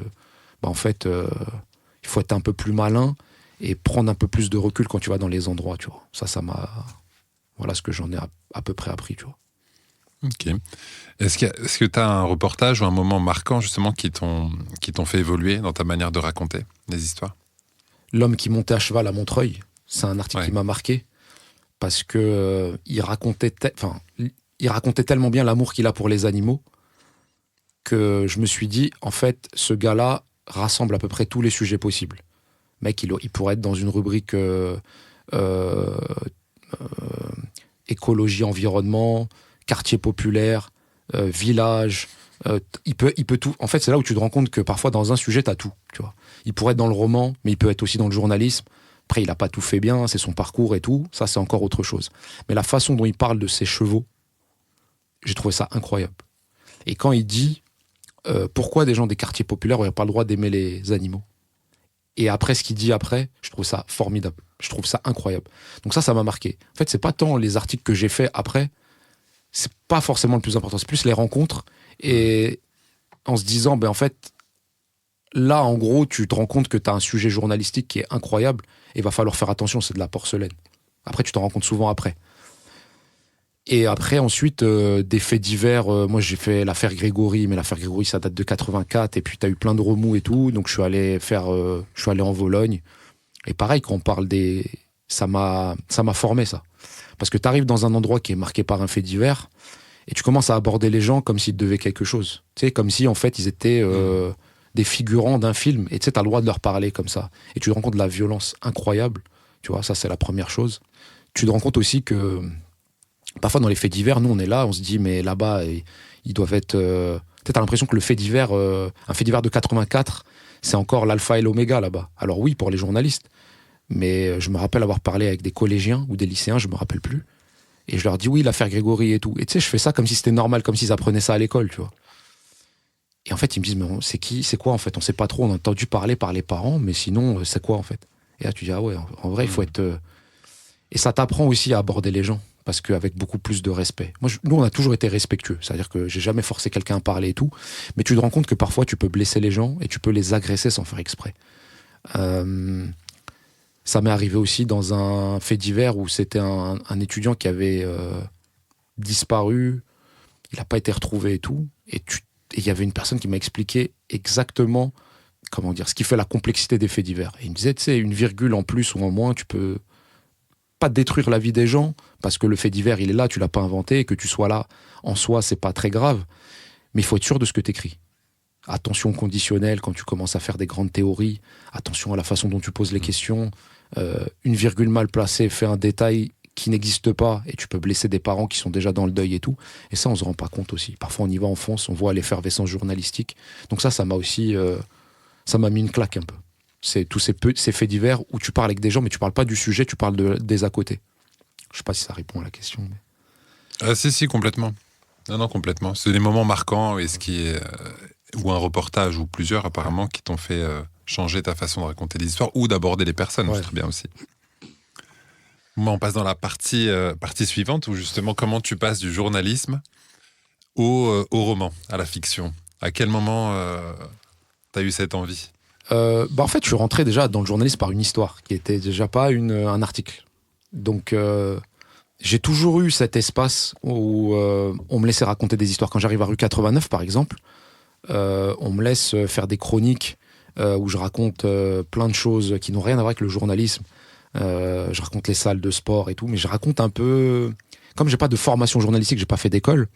en fait, il faut être un peu plus malin et prendre un peu plus de recul quand tu vas dans les endroits, tu vois. Ça m'a... Voilà ce que j'en ai à peu près appris, tu vois. Ok. Est-ce que tu as un reportage ou un moment marquant, justement, qui t'ont fait évoluer dans ta manière de raconter des histoires ? L'homme qui montait à cheval à Montreuil, c'est un article qui m'a marqué parce que il racontait tellement bien l'amour qu'il a pour les animaux que je me suis dit, en fait, ce gars-là rassemble à peu près tous les sujets possibles. Mec, il pourrait être dans une rubrique écologie, environnement, quartier populaire, village. Il peut tout. En fait, c'est là où tu te rends compte que parfois, dans un sujet, tu as tout. Tu vois. Il pourrait être dans le roman, mais il peut être aussi dans le journalisme. Après, il n'a pas tout fait bien, c'est son parcours et tout. Ça, c'est encore autre chose. Mais la façon dont il parle de ses chevaux, j'ai trouvé ça incroyable. Et quand il dit pourquoi des gens des quartiers populaires n'auraient pas le droit d'aimer les animaux. Et après, ce qu'il dit après, je trouve ça formidable. Je trouve ça incroyable. Donc ça m'a marqué. En fait, c'est pas tant les articles que j'ai faits après, c'est pas forcément le plus important. C'est plus les rencontres. Et en se disant, en fait, là, en gros, tu te rends compte que tu as un sujet journalistique qui est incroyable et il va falloir faire attention, c'est de la porcelaine. Après, tu t'en rends compte souvent après. Et après, ensuite, des faits divers. Moi, j'ai fait l'affaire Grégory, mais l'affaire Grégory, ça date de 84. Et puis, tu as eu plein de remous et tout. Donc, je suis allé en Vologne. Et pareil, quand on parle ça m'a formé, ça. Parce que tu arrives dans un endroit qui est marqué par un fait divers et tu commences à aborder les gens comme s'ils te devaient quelque chose. Tu sais, comme si, en fait, ils étaient des figurants d'un film. Et tu sais, tu as le droit de leur parler comme ça. Et tu te rends compte de la violence incroyable. Tu vois, ça, c'est la première chose. Tu te rends compte aussi que parfois, dans les faits divers, nous, on est là, on se dit, mais là-bas, ils doivent être... Tu as l'impression que le fait divers, un fait divers de 84, c'est encore l'alpha et l'oméga là-bas. Alors oui, pour les journalistes. Mais je me rappelle avoir parlé avec des collégiens ou des lycéens, je me rappelle plus. Et je leur dis, oui, l'affaire Grégory et tout. Et tu sais, je fais ça comme si c'était normal, comme s'ils apprenaient ça à l'école, tu vois. Et en fait, ils me disent, mais c'est quoi, en fait? On sait pas trop, on a entendu parler par les parents, mais sinon, c'est quoi, en fait? Et là, tu dis, ah ouais, en vrai, il faut être... Et ça t'apprend aussi à aborder les gens, parce qu'avec beaucoup plus de respect. Nous, on a toujours été respectueux, c'est-à-dire que j'ai jamais forcé quelqu'un à parler et tout, mais tu te rends compte que parfois, tu peux blesser les gens et tu peux les agresser sans faire exprès. Ça m'est arrivé aussi dans un fait divers où c'était un étudiant qui avait disparu, il n'a pas été retrouvé et tout, et il y avait une personne qui m'a expliqué exactement, comment dire, ce qui fait la complexité des faits divers. Et il me disait, tu sais, une virgule en plus ou en moins, tu peux pas détruire la vie des gens, parce que le fait divers, il est là, tu l'as pas inventé, et que tu sois là, en soi, c'est pas très grave, mais il faut être sûr de ce que tu écris. Attention au conditionnel quand tu commences à faire des grandes théories, attention à la façon dont tu poses les questions, une virgule mal placée fait un détail qui n'existe pas et tu peux blesser des parents qui sont déjà dans le deuil et tout. Et ça, on se rend pas compte aussi. Parfois, on y va en fonce, on voit l'effervescence journalistique. Donc ça m'a aussi... ça m'a mis une claque un peu. C'est tous ces faits divers où tu parles avec des gens, mais tu parles pas du sujet, tu parles des à côté. Je sais pas si ça répond à la question. Mais... Si, complètement. Non, complètement. C'est des moments marquants, ou un reportage, ou plusieurs apparemment, qui t'ont fait changer ta façon de raconter des histoires, ou d'aborder les personnes, c'est très bien aussi. Moi, on passe dans la partie suivante, où justement, comment tu passes du journalisme au roman, à la fiction. À quel moment t'as eu cette envie ? En fait, je suis rentré déjà dans le journalisme par une histoire, qui était déjà pas un article. Donc, j'ai toujours eu cet espace où on me laissait raconter des histoires. Quand j'arrive à rue 89, par exemple, on me laisse faire des chroniques où je raconte plein de choses qui n'ont rien à voir avec le journalisme. Je raconte les salles de sport et tout, mais je raconte un peu... Comme j'ai pas de formation journalistique, j'ai pas fait d'école,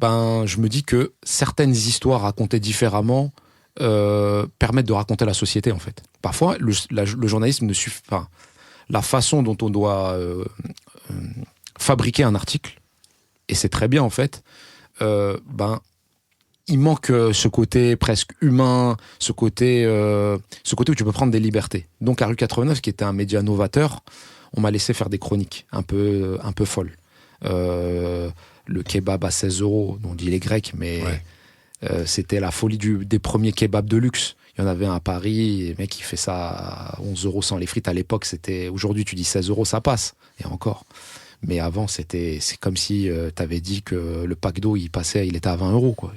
je me dis que certaines histoires racontées différemment permettent de raconter la société, en fait. Parfois, le journalisme ne suffit pas. La façon dont on doit fabriquer un article, et c'est très bien, en fait, il manque ce côté presque humain, ce côté où tu peux prendre des libertés. Donc à rue 89, qui était un média novateur, on m'a laissé faire des chroniques un peu folles. Le kebab à 16 €, on dit les Grecs, mais c'était la folie des premiers kebabs de luxe. Il y en avait un à Paris, et le mec il fait ça à 11 € sans les frites. À l'époque, aujourd'hui tu dis 16 €, ça passe, et encore. Mais avant, c'est comme si t'avais dit que le pack d'eau, il était à 20 €, quoi.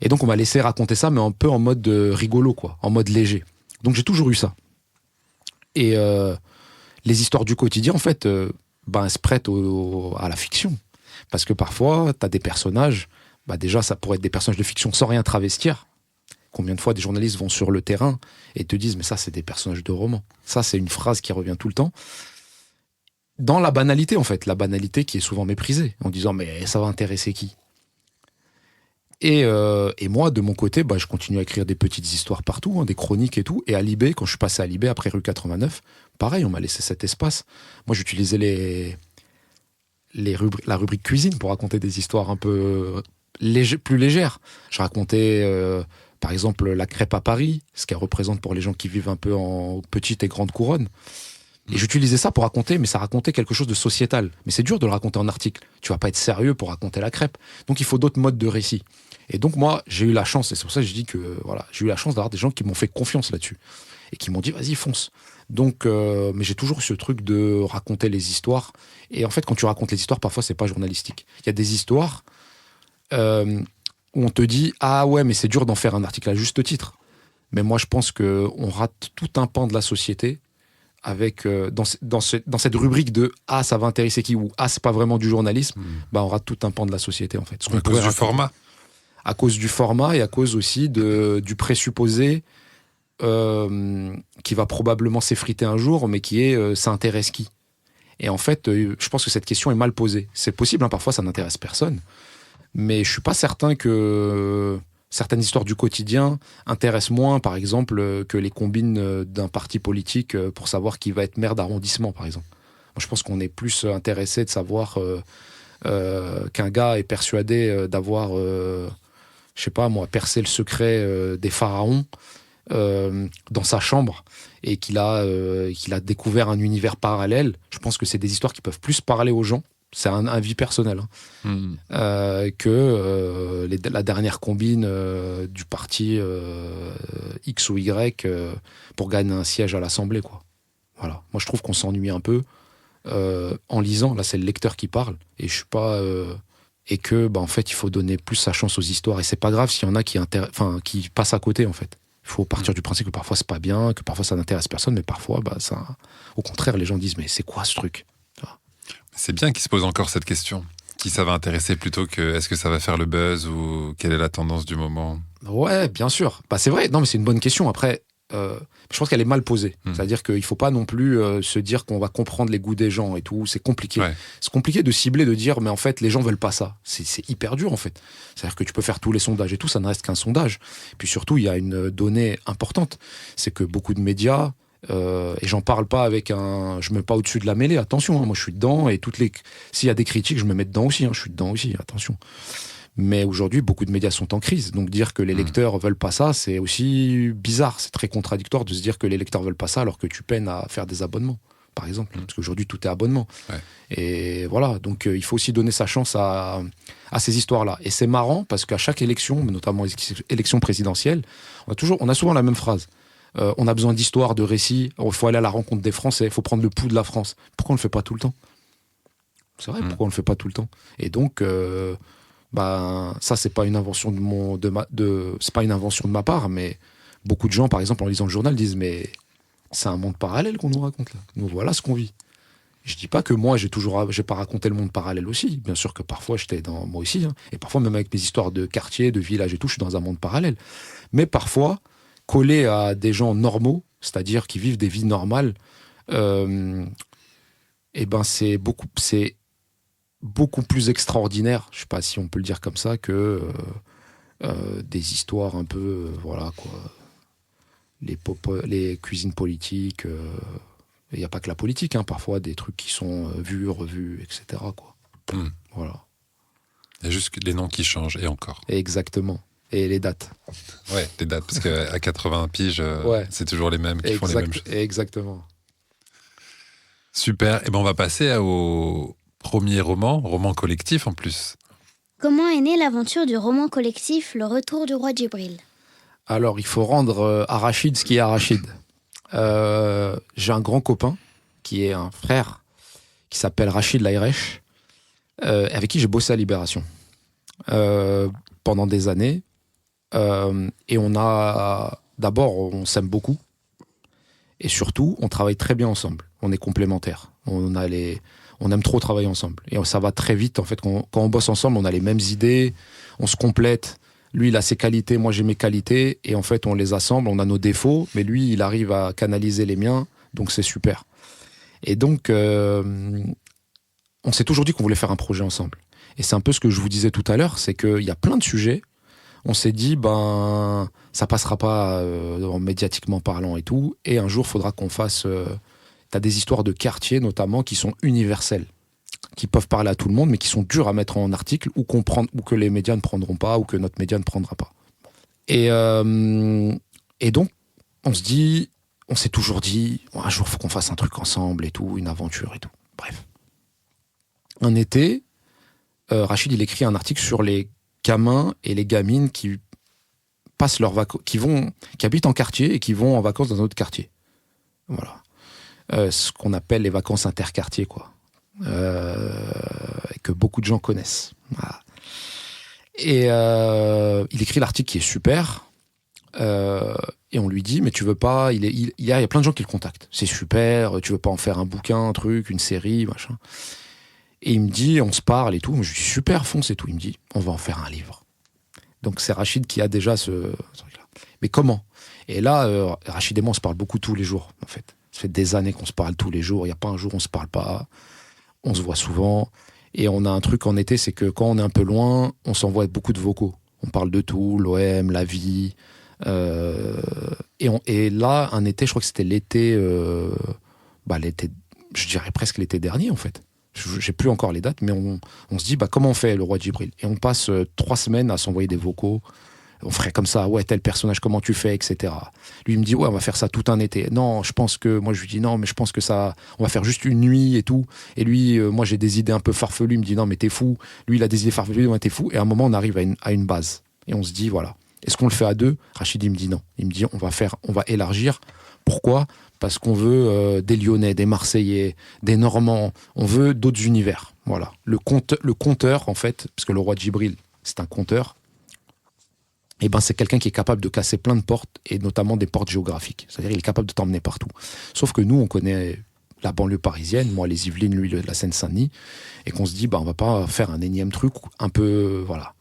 Et donc, on m'a laissé raconter ça, mais un peu en mode rigolo, quoi, en mode léger. Donc, j'ai toujours eu ça. Et les histoires du quotidien, en fait, elles se prêtent à la fiction. Parce que parfois, t'as des personnages, déjà, ça pourrait être des personnages de fiction sans rien travestir. Combien de fois des journalistes vont sur le terrain et te disent, mais ça, c'est des personnages de roman. Ça, c'est une phrase qui revient tout le temps. Dans la banalité, en fait, la banalité qui est souvent méprisée, en disant mais ça va intéresser qui ? Et moi, de mon côté, je continue à écrire des petites histoires partout, des chroniques et tout. Et à Libé, quand je suis passé à Libé, après rue 89, pareil, on m'a laissé cet espace. Moi, j'utilisais la rubrique cuisine pour raconter des histoires un peu plus légères. Je racontais, par exemple, la crêpe à Paris, ce qu'elle représente pour les gens qui vivent un peu en petite et grande couronne. Et j'utilisais ça pour raconter, mais ça racontait quelque chose de sociétal. Mais c'est dur de le raconter en article. Tu vas pas être sérieux pour raconter la crêpe. Donc il faut d'autres modes de récit. Et donc moi, j'ai eu la chance, et c'est pour ça que je dis que voilà, j'ai eu la chance d'avoir des gens qui m'ont fait confiance là-dessus. Et qui m'ont dit, vas-y, fonce. Donc, mais j'ai toujours eu ce truc de raconter les histoires. Et en fait, quand tu racontes les histoires, parfois, c'est pas journalistique. Il y a des histoires où on te dit, ah ouais, mais c'est dur d'en faire un article à juste titre. Mais moi, je pense qu'on rate tout un pan de la société avec dans cette rubrique de ah ça va intéresser qui ou ah c'est pas vraiment du journalisme, bah on rate tout un pan de la société en fait. À cause du format. À cause du format et à cause aussi du présupposé qui va probablement s'effriter un jour, mais qui est ça intéresse qui. Et en fait, je pense que cette question est mal posée. C'est possible, hein, parfois ça n'intéresse personne, mais je suis pas certain que certaines histoires du quotidien intéressent moins, par exemple, que les combines d'un parti politique pour savoir qui va être maire d'arrondissement, par exemple. Moi, je pense qu'on est plus intéressé de savoir qu'un gars est persuadé d'avoir, je sais pas moi, percé le secret des pharaons dans sa chambre et qu'il a découvert un univers parallèle. Je pense que c'est des histoires qui peuvent plus parler aux gens. C'est un avis personnel, hein. Que la dernière combine du parti X ou Y pour gagner un siège à l'Assemblée, quoi. Voilà. Moi, je trouve qu'on s'ennuie un peu en lisant. Là, c'est le lecteur qui parle, et je suis pas. Et que, en fait, il faut donner plus sa chance aux histoires. Et c'est pas grave s'il y en a qui passent à côté, en fait. Il faut partir du principe que parfois c'est pas bien, que parfois ça n'intéresse personne, mais parfois, ça, au contraire, les gens disent mais c'est quoi ce truc? C'est bien qu'ils se posent encore cette question. Qui ça va intéresser plutôt que est-ce que ça va faire le buzz ou quelle est la tendance du moment? Ouais, bien sûr. C'est vrai. Non, mais c'est une bonne question. Après, je pense qu'elle est mal posée. C'est-à-dire qu'il ne faut pas non plus se dire qu'on va comprendre les goûts des gens et tout. C'est compliqué. Ouais. C'est compliqué de cibler, de dire, mais en fait, les gens ne veulent pas ça. C'est hyper dur, en fait. C'est-à-dire que tu peux faire tous les sondages et tout, ça ne reste qu'un sondage. Puis surtout, il y a une donnée importante. C'est que beaucoup de médias, et j'en parle pas avec je me mets pas au-dessus de la mêlée, attention, hein, moi je suis dedans, et s'il y a des critiques, je me mets dedans aussi, hein, je suis dedans aussi, attention. Mais aujourd'hui, beaucoup de médias sont en crise, donc dire que les lecteurs veulent pas ça, c'est aussi bizarre, c'est très contradictoire de se dire que les lecteurs veulent pas ça alors que tu peines à faire des abonnements, par exemple, parce qu'aujourd'hui tout est abonnement. Ouais. Et voilà, donc il faut aussi donner sa chance à ces histoires-là. Et c'est marrant parce qu'à chaque élection, notamment élection présidentielle, on a souvent la même phrase. On a besoin d'histoires, de récits, il faut aller à la rencontre des Français, il faut prendre le pouls de la France. Pourquoi on ne le fait pas tout le temps? C'est vrai, pourquoi on ne le fait pas tout le temps? Et donc, ça, c'est pas une invention c'est pas une invention de ma part, mais beaucoup de gens, par exemple, en lisant le journal, disent mais c'est un monde parallèle qu'on nous raconte là. Nous, voilà ce qu'on vit. Je dis pas que moi, j'ai pas raconté le monde parallèle aussi. Bien sûr que parfois, j'étais dans moi aussi, hein. Et parfois, même avec mes histoires de quartier, de village et tout, je suis dans un monde parallèle. Mais parfois, collé à des gens normaux, c'est-à-dire qui vivent des vies normales, c'est beaucoup plus extraordinaire, je ne sais pas si on peut le dire comme ça, que des histoires un peu, voilà quoi, les cuisines politiques. Il n'y a pas que la politique, hein, parfois des trucs qui sont vus, revus, etc. Quoi. Voilà. Il y a juste les noms qui changent, et encore. Exactement. Et les dates. Ouais, les dates, parce qu'à 80 piges, c'est toujours les mêmes qui font les mêmes choses. Exactement. Super. Et on va passer au premier roman collectif en plus. Comment est née l'aventure du roman collectif Le Retour du roi Djibril? Alors, il faut rendre à Rachid ce qui est à Rachid. J'ai un grand copain qui est un frère qui s'appelle Rachid Laïrech, avec qui j'ai bossé à Libération pendant des années. Et on s'aime beaucoup, et surtout on travaille très bien ensemble, on est complémentaires, on aime trop travailler ensemble, et ça va très vite en fait. Quand on bosse ensemble, on a les mêmes idées, on se complète, lui il a ses qualités, moi j'ai mes qualités, et en fait on les assemble, on a nos défauts, mais lui il arrive à canaliser les miens, donc c'est super. Et donc on s'est toujours dit qu'on voulait faire un projet ensemble, et c'est un peu ce que je vous disais tout à l'heure, c'est qu'il y a plein de sujets. On s'est dit, ça passera pas médiatiquement parlant et tout. Et un jour, il faudra qu'on fasse... t'as des histoires de quartier, notamment, qui sont universelles. qui peuvent parler à tout le monde, mais qui sont durs à mettre en article ou que les médias ne prendront pas ou que notre média ne prendra pas. Et donc, on s'est toujours dit, un jour, il faut qu'on fasse un truc ensemble et tout, une aventure et tout. Bref. Un été, Rachid, il écrit un article sur les gamins et les gamines qui passent leurs vacances, qui habitent en quartier et qui vont en vacances dans un autre quartier. Voilà. Ce qu'on appelle les vacances interquartiers, quoi. Que beaucoup de gens connaissent. Voilà. Et il écrit l'article qui est super. Et on lui dit, mais tu veux pas, il y a plein de gens qui le contactent. C'est super, tu veux pas en faire un bouquin, un truc, une série, machin. Et il me dit, on se parle et tout. Je lui dis, super, fonce et tout. Il me dit, on va en faire un livre. Donc c'est Rachid qui a déjà ce truc-là. Mais comment ? Et là, Rachid et moi, on se parle beaucoup tous les jours, en fait. Ça fait des années qu'on se parle tous les jours. Il n'y a pas un jour où on se parle pas. On se voit souvent. Et on a un truc en été, c'est que quand on est un peu loin, on s'envoie beaucoup de vocaux. On parle de tout, l'OM, la vie. Et là, un été, je crois que c'était l'été, je dirais presque l'été dernier, en fait. J'ai plus encore les dates, mais on se dit, comment on fait le roi Djibril ? Et on passe 3 semaines à s'envoyer des vocaux. On ferait comme ça, ouais, tel personnage, comment tu fais, etc. Lui, il me dit, ouais, on va faire ça tout un été. Non, moi, je lui dis, non, mais je pense que ça, on va faire juste une nuit et tout. Et lui, moi, j'ai des idées un peu farfelues. Il me dit, non, mais t'es fou. Lui, il a des idées farfelues, ouais, t'es fou. Et à un moment, on arrive à une base. Et on se dit, voilà. Est-ce qu'on le fait à 2 ? Rachid, il me dit non. Il me dit, on va élargir. Pourquoi ? Parce qu'on veut des Lyonnais, des Marseillais, des Normands. On veut d'autres univers. Voilà. Le conteur, en fait, parce que le roi Djibril, c'est un conteur. Et c'est quelqu'un qui est capable de casser plein de portes, et notamment des portes géographiques. C'est-à-dire qu'il est capable de t'emmener partout. Sauf que nous, on connaît la banlieue parisienne, moi les Yvelines, lui la Seine-Saint-Denis, et qu'on se dit, on va pas faire un énième truc, un peu, voilà.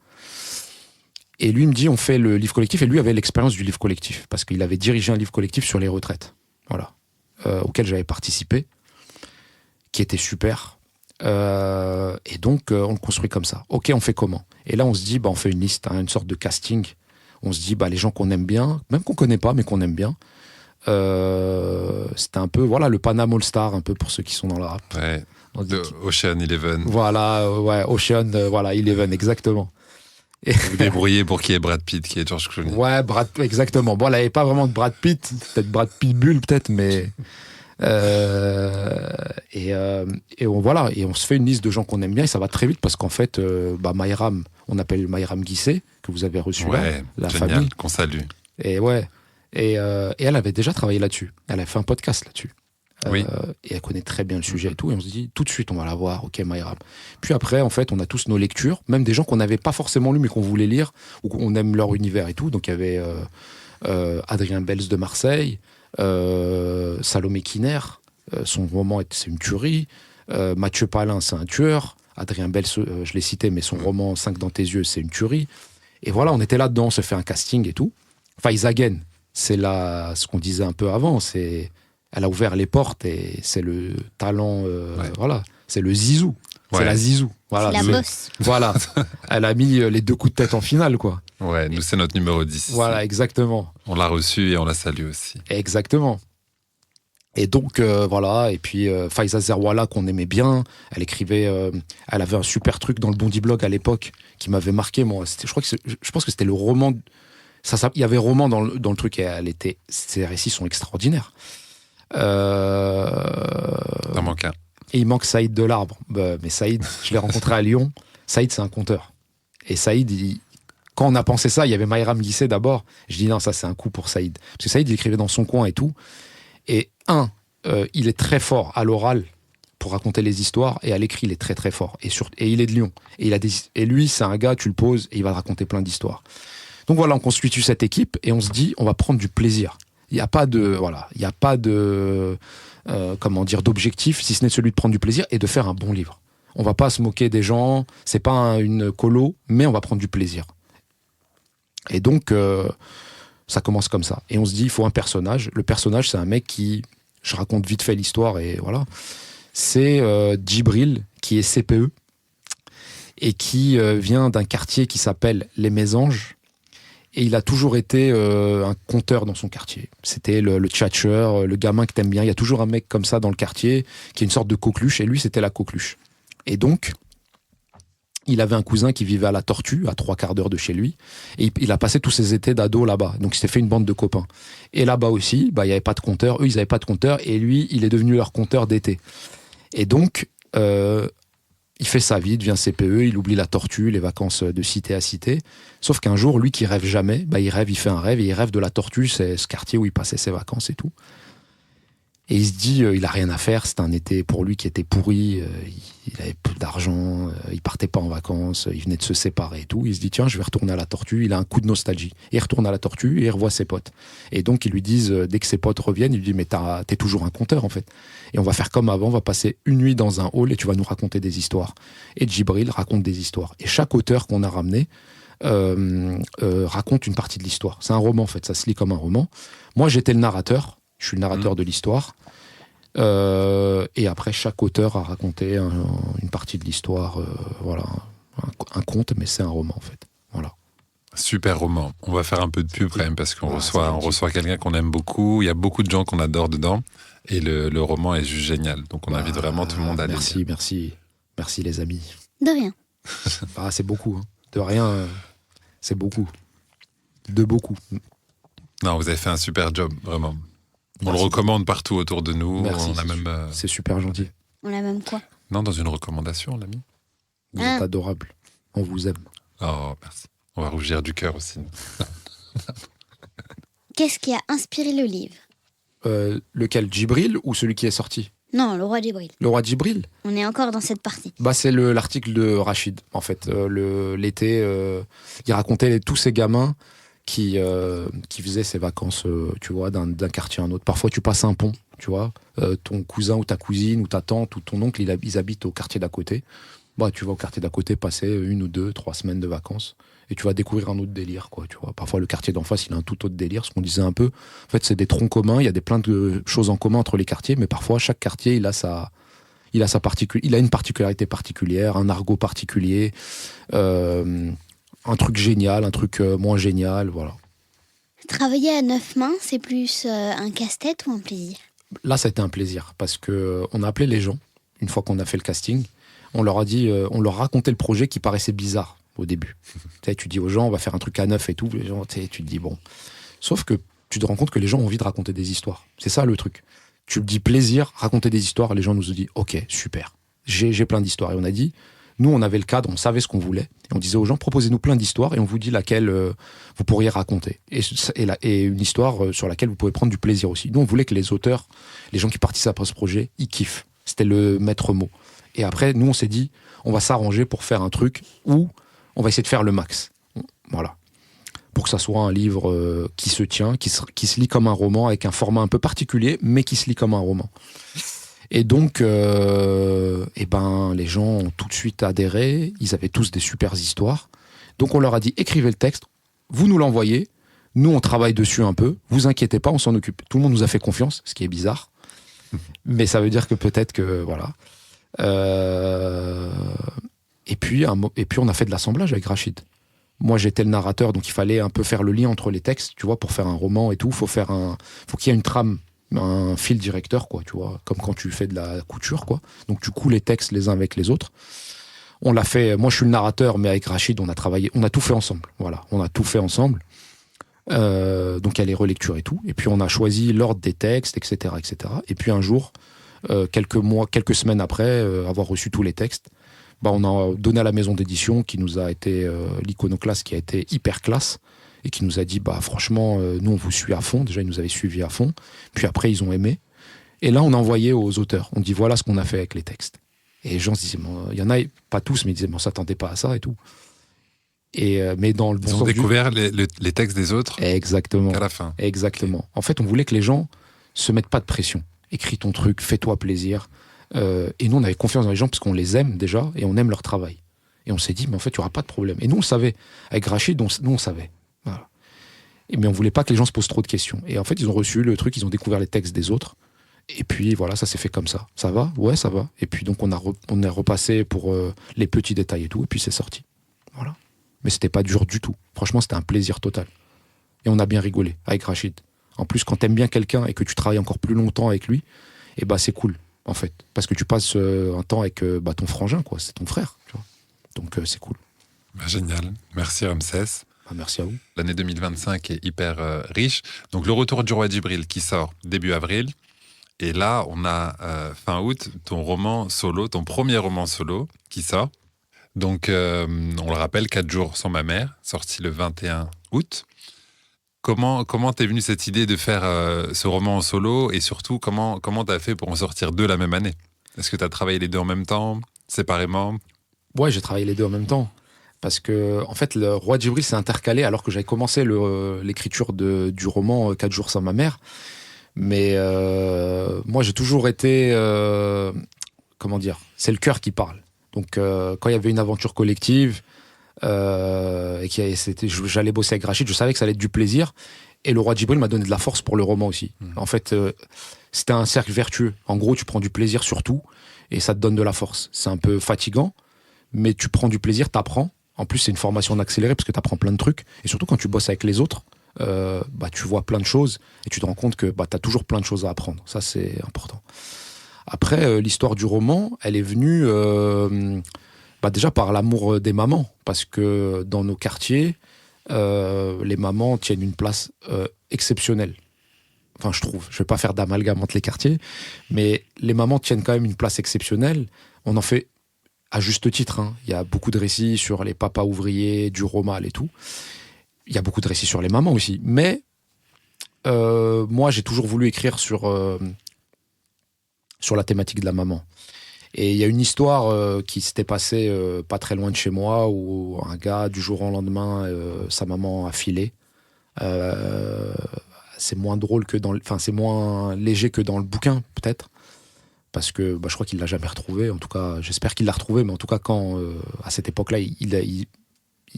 Et lui me dit, on fait le livre collectif, et lui avait l'expérience du livre collectif, parce qu'il avait dirigé un livre collectif sur les retraites, voilà, auquel j'avais participé, qui était super. Et donc, on le construit comme ça. Ok, on fait comment ? Et là, on se dit, on fait une liste, une sorte de casting. On se dit, les gens qu'on aime bien, même qu'on connaît pas, mais qu'on aime bien. C'était un peu, le Panama All Star, un peu pour ceux qui sont dans la rap. Ouais, de Ocean Eleven. Voilà, ouais, Ocean, Eleven, exactement. Et vous débrouillez pour qu'il y ait Brad Pitt, qui est George Clooney. Ouais, exactement. Bon, là, il n'y avait pas vraiment de Brad Pitt, peut-être Brad Pitbull, peut-être, mais... et on se fait une liste de gens qu'on aime bien, et ça va très vite, parce qu'en fait, Mayram, on appelle Mayram Guissé, que vous avez reçu là, la génial, famille. Qu'on salue. Et ouais, et elle avait déjà travaillé là-dessus. Elle a fait un podcast là-dessus. Oui. Et elle connaît très bien le sujet et tout, et on se dit tout de suite on va la voir, ok, Mayram. Puis après, en fait, on a tous nos lectures, même des gens qu'on n'avait pas forcément lus mais qu'on voulait lire, ou qu'on aime leur univers et tout. Donc il y avait Adrien Belz de Marseille, Salomé Kiner, son roman c'est une tuerie, Mathieu Palin c'est un tueur, Adrien Belz, je l'ai cité, mais son roman 5 dans tes yeux c'est une tuerie. Et voilà, on était là-dedans, on se fait un casting et tout. Faiza Gen, c'est ce qu'on disait un peu avant, elle a ouvert les portes, et c'est le talent, c'est le zizou, c'est la zizou. Voilà, c'est la bosse. Voilà, elle a mis les 2 coups de tête en finale, quoi. Ouais, nous c'est notre numéro 10. Voilà, exactement. On l'a reçu et on la salue aussi. Exactement. Et donc, et puis Faiza Zerwala, qu'on aimait bien, elle avait un super truc dans le Bondi Blog à l'époque, qui m'avait marqué, moi. Je pense que c'était le roman, il y avait roman dans le truc, et ses récits sont extraordinaires. Il en manque un. Et il manque Saïd Delarbre. Mais Saïd, je l'ai rencontré à Lyon. Saïd, c'est un conteur. Et Saïd, quand on a pensé ça, il y avait Mayram Guissé d'abord. Je dis non, ça c'est un coup pour Saïd. Parce que Saïd, il écrivait dans son coin et tout. Et il est très fort à l'oral pour raconter les histoires, et à l'écrit, il est très très fort. Et il est de Lyon. Et lui, c'est un gars, tu le poses, et il va te raconter plein d'histoires. Donc voilà, on constitue cette équipe, et on se dit, on va prendre du plaisir. Il n'y a pas d'objectif, si ce n'est celui de prendre du plaisir et de faire un bon livre. On va pas se moquer des gens, c'est pas une colo, mais on va prendre du plaisir. Et donc, ça commence comme ça. Et on se dit, il faut un personnage. Le personnage, c'est un mec je raconte vite fait l'histoire, et voilà. C'est Djibril, qui est CPE, et qui vient d'un quartier qui s'appelle Les Mésanges. Et il a toujours été un conteur dans son quartier. C'était le tchatcheur, le gamin que t'aimes bien. Il y a toujours un mec comme ça dans le quartier, qui est une sorte de coqueluche, et lui, c'était la coqueluche. Et donc, il avait un cousin qui vivait à la Tortue, à 3/4 d'heure de chez lui. Et il a passé tous ses étés d'ado là-bas. Donc, il s'est fait une bande de copains. Et là-bas aussi, il n'y avait pas de compteur. Eux, ils n'avaient pas de compteur. Et lui, il est devenu leur compteur d'été. Et donc, il fait sa vie, devient CPE, il oublie la Tortue, les vacances de cité à cité. Sauf qu'un jour, lui qui rêve jamais, il fait un rêve et il rêve de la Tortue, c'est ce quartier où il passait ses vacances et tout. Et il se dit, il a rien à faire, c'était un été pour lui qui était pourri, il avait peu d'argent, il partait pas en vacances, il venait de se séparer et tout. Il se dit, tiens, je vais retourner à la Tortue, il a un coup de nostalgie. Il retourne à la Tortue et il revoit ses potes. Et donc, ils lui disent, dès que ses potes reviennent, il lui dit, mais t'es toujours un conteur en fait. Et on va faire comme avant, on va passer une nuit dans un hall et tu vas nous raconter des histoires. Et Djibril raconte des histoires. Et chaque auteur qu'on a ramené raconte une partie de l'histoire. C'est un roman en fait, ça se lit comme un roman. Moi, j'étais le narrateur. Je suis le narrateur de l'histoire. Et après, chaque auteur a raconté une partie de l'histoire. Voilà, un conte, mais c'est un roman en fait. Voilà. Super roman. On va faire un peu de pub quand même parce qu'on reçoit quelqu'un qu'on aime beaucoup. Il y a beaucoup de gens qu'on adore dedans. Et le roman est juste génial. Donc on invite vraiment tout le monde à lire. Merci les amis. De rien. C'est beaucoup. Hein. De rien, c'est beaucoup. De beaucoup. Non, vous avez fait un super job, vraiment. On Merci. le recommande partout autour de nous. Merci, On a même, c'est super gentil. On a même quoi? Non, dans une recommandation, on l'a mis. Vous êtes adorables. On vous aime. Oh, merci. On va rougir du cœur aussi. Qu'est-ce qui a inspiré le livre? Lequel, Djibril ou celui qui est sorti? Non, le roi Djibril. Le roi Djibril? On est encore dans cette partie. C'est l'article de Rachid, en fait. L'été, il racontait tous ces gamins qui faisaient ses vacances, tu vois, d'un quartier à un autre. Parfois, tu passes un pont, tu vois. Ton cousin ou ta cousine ou ta tante ou ton oncle, ils habitent au quartier d'à côté. Tu vas au quartier d'à côté passer 1 ou 2, 3 semaines de vacances et tu vas découvrir un autre délire, quoi, tu vois. Parfois, le quartier d'en face, il a un tout autre délire, ce qu'on disait un peu. En fait, c'est des troncs communs, il y a plein de choses en commun entre les quartiers, mais parfois, chaque quartier, il a une particularité particulière, un argot particulier, un truc génial, un truc moins génial, voilà. Travailler à 9 mains, c'est plus un casse-tête ou un plaisir? Là, ça a été un plaisir parce que on a appelé les gens une fois qu'on a fait le casting. On leur a dit, on leur racontait le projet qui paraissait bizarre au début. Tu dis aux gens, on va faire un truc à 9 et tout. Les gens, tu te dis bon. Sauf que tu te rends compte que les gens ont envie de raconter des histoires. C'est ça le truc. Tu me dis plaisir, raconter des histoires. Les gens nous ont dit, ok, super. J'ai plein d'histoires. Et on a dit, nous, on avait le cadre, on savait ce qu'on voulait. Et on disait aux gens, proposez-nous plein d'histoires et on vous dit laquelle vous pourriez raconter. Et une histoire sur laquelle vous pouvez prendre du plaisir aussi. Nous, on voulait que les auteurs, les gens qui participent à ce projet, ils kiffent. C'était le maître mot. Et après, nous, on s'est dit, on va s'arranger pour faire un truc où on va essayer de faire le max. Voilà. Pour que ça soit un livre qui se tient, qui se lit comme un roman, avec un format un peu particulier, mais qui se lit comme un roman. Et donc, les gens ont tout de suite adhéré. Ils avaient tous des super histoires. Donc, on leur a dit, écrivez le texte, vous nous l'envoyez, nous, on travaille dessus un peu, vous inquiétez pas, on s'en occupe. Tout le monde nous a fait confiance, ce qui est bizarre. Mais ça veut dire que peut-être que, voilà. Et puis, on a fait de l'assemblage avec Rachid. Moi, j'étais le narrateur, donc il fallait un peu faire le lien entre les textes, tu vois, pour faire un roman et tout. Faut qu'il y ait une trame, un fil directeur, quoi, tu vois, comme quand tu fais de la couture, quoi. Donc tu couds les textes les uns avec les autres. On l'a fait. Moi, je suis le narrateur, mais avec Rachid, on a travaillé, on a tout fait ensemble. Voilà, on a tout fait ensemble. Donc il y a les relectures et tout. Et puis on a choisi l'ordre des textes, etc., etc. Et puis un jour, quelques semaines après avoir reçu tous les textes, on a donné à la maison d'édition qui nous a été l'iconoclaste, qui a été hyper classe et qui nous a dit franchement nous on vous suit à fond. Déjà ils nous avaient suivis à fond, puis après ils ont aimé et là on a envoyé aux auteurs, on dit voilà ce qu'on a fait avec les textes et les gens se disaient il y en a pas tous mais ils disaient on s'attendait pas à ça et tout mais dans le bon sens ils ont découvert les textes des autres exactement à la fin. Exactement. En fait on voulait que les gens se mettent pas de pression, écris ton truc, fais-toi plaisir. Et nous, on avait confiance dans les gens parce qu'on les aime déjà et on aime leur travail. Et on s'est dit, mais en fait, il n'y aura pas de problème. Et nous, on savait. Avec Rachid, nous, on savait. Voilà. Mais on ne voulait pas que les gens se posent trop de questions. Et en fait, ils ont reçu le truc, ils ont découvert les textes des autres. Et puis, voilà, ça s'est fait comme ça. Ça va? Ouais, ça va. Et puis, donc, on est repassé pour les petits détails et tout. Et puis, c'est sorti. Voilà. Mais c'était pas dur du tout. Franchement, c'était un plaisir total. Et on a bien rigolé avec Rachid. En plus, quand tu aimes bien quelqu'un et que tu travailles encore plus longtemps avec lui, c'est cool. en fait. Parce que tu passes un temps avec ton frangin, quoi. C'est ton frère, tu vois. Donc, c'est cool. Génial. Merci, Ramsès. Merci à vous. L'année 2025 est hyper riche. Donc, le retour du roi Djibril qui sort début avril. Et là, on a fin août ton roman solo, ton premier roman solo qui sort. Donc, on le rappelle, 4 jours sans ma mère, sorti le 21 août. Comment t'es venue cette idée de faire ce roman en solo et surtout, comment t'as fait pour en sortir 2 la même année? Est-ce que t'as travaillé les 2 en même temps, séparément? Ouais, j'ai travaillé les 2 en même temps. Parce que, en fait, le roi Djibril s'est intercalé alors que j'avais commencé l'écriture du roman 4 jours sans ma mère. Mais moi, j'ai toujours été... comment dire? C'est le cœur qui parle. Donc, quand il y avait une aventure collective... et j'allais bosser avec Rachid, je savais que ça allait être du plaisir, et le roi Djibril m'a donné de la force pour le roman aussi. En fait, c'était un cercle vertueux. En gros, tu prends du plaisir sur tout et ça te donne de la force. C'est un peu fatigant, mais tu prends du plaisir, t'apprends. En plus, c'est une formation en accéléré parce que t'apprends plein de trucs, et surtout quand tu bosses avec les autres, tu vois plein de choses et tu te rends compte que t'as toujours plein de choses à apprendre. Ça, c'est important. Après, l'histoire du roman, elle est venue déjà par l'amour des mamans, parce que dans nos quartiers, les mamans tiennent une place exceptionnelle. Enfin, je trouve. Je ne vais pas faire d'amalgame entre les quartiers, mais les mamans tiennent quand même une place exceptionnelle. On en fait à juste titre. Hein. Il y a beaucoup de récits sur les papas ouvriers, du Romal et tout. Il y a beaucoup de récits sur les mamans aussi. Mais moi, j'ai toujours voulu écrire sur la thématique de la maman. Et il y a une histoire qui s'était passée pas très loin de chez moi, où un gars, du jour au lendemain, sa maman a filé. C'est moins drôle que c'est moins léger que dans le bouquin, peut-être. Parce que je crois qu'il l'a jamais retrouvé. En tout cas, j'espère qu'il l'a retrouvé. Mais en tout cas, à cette époque-là, il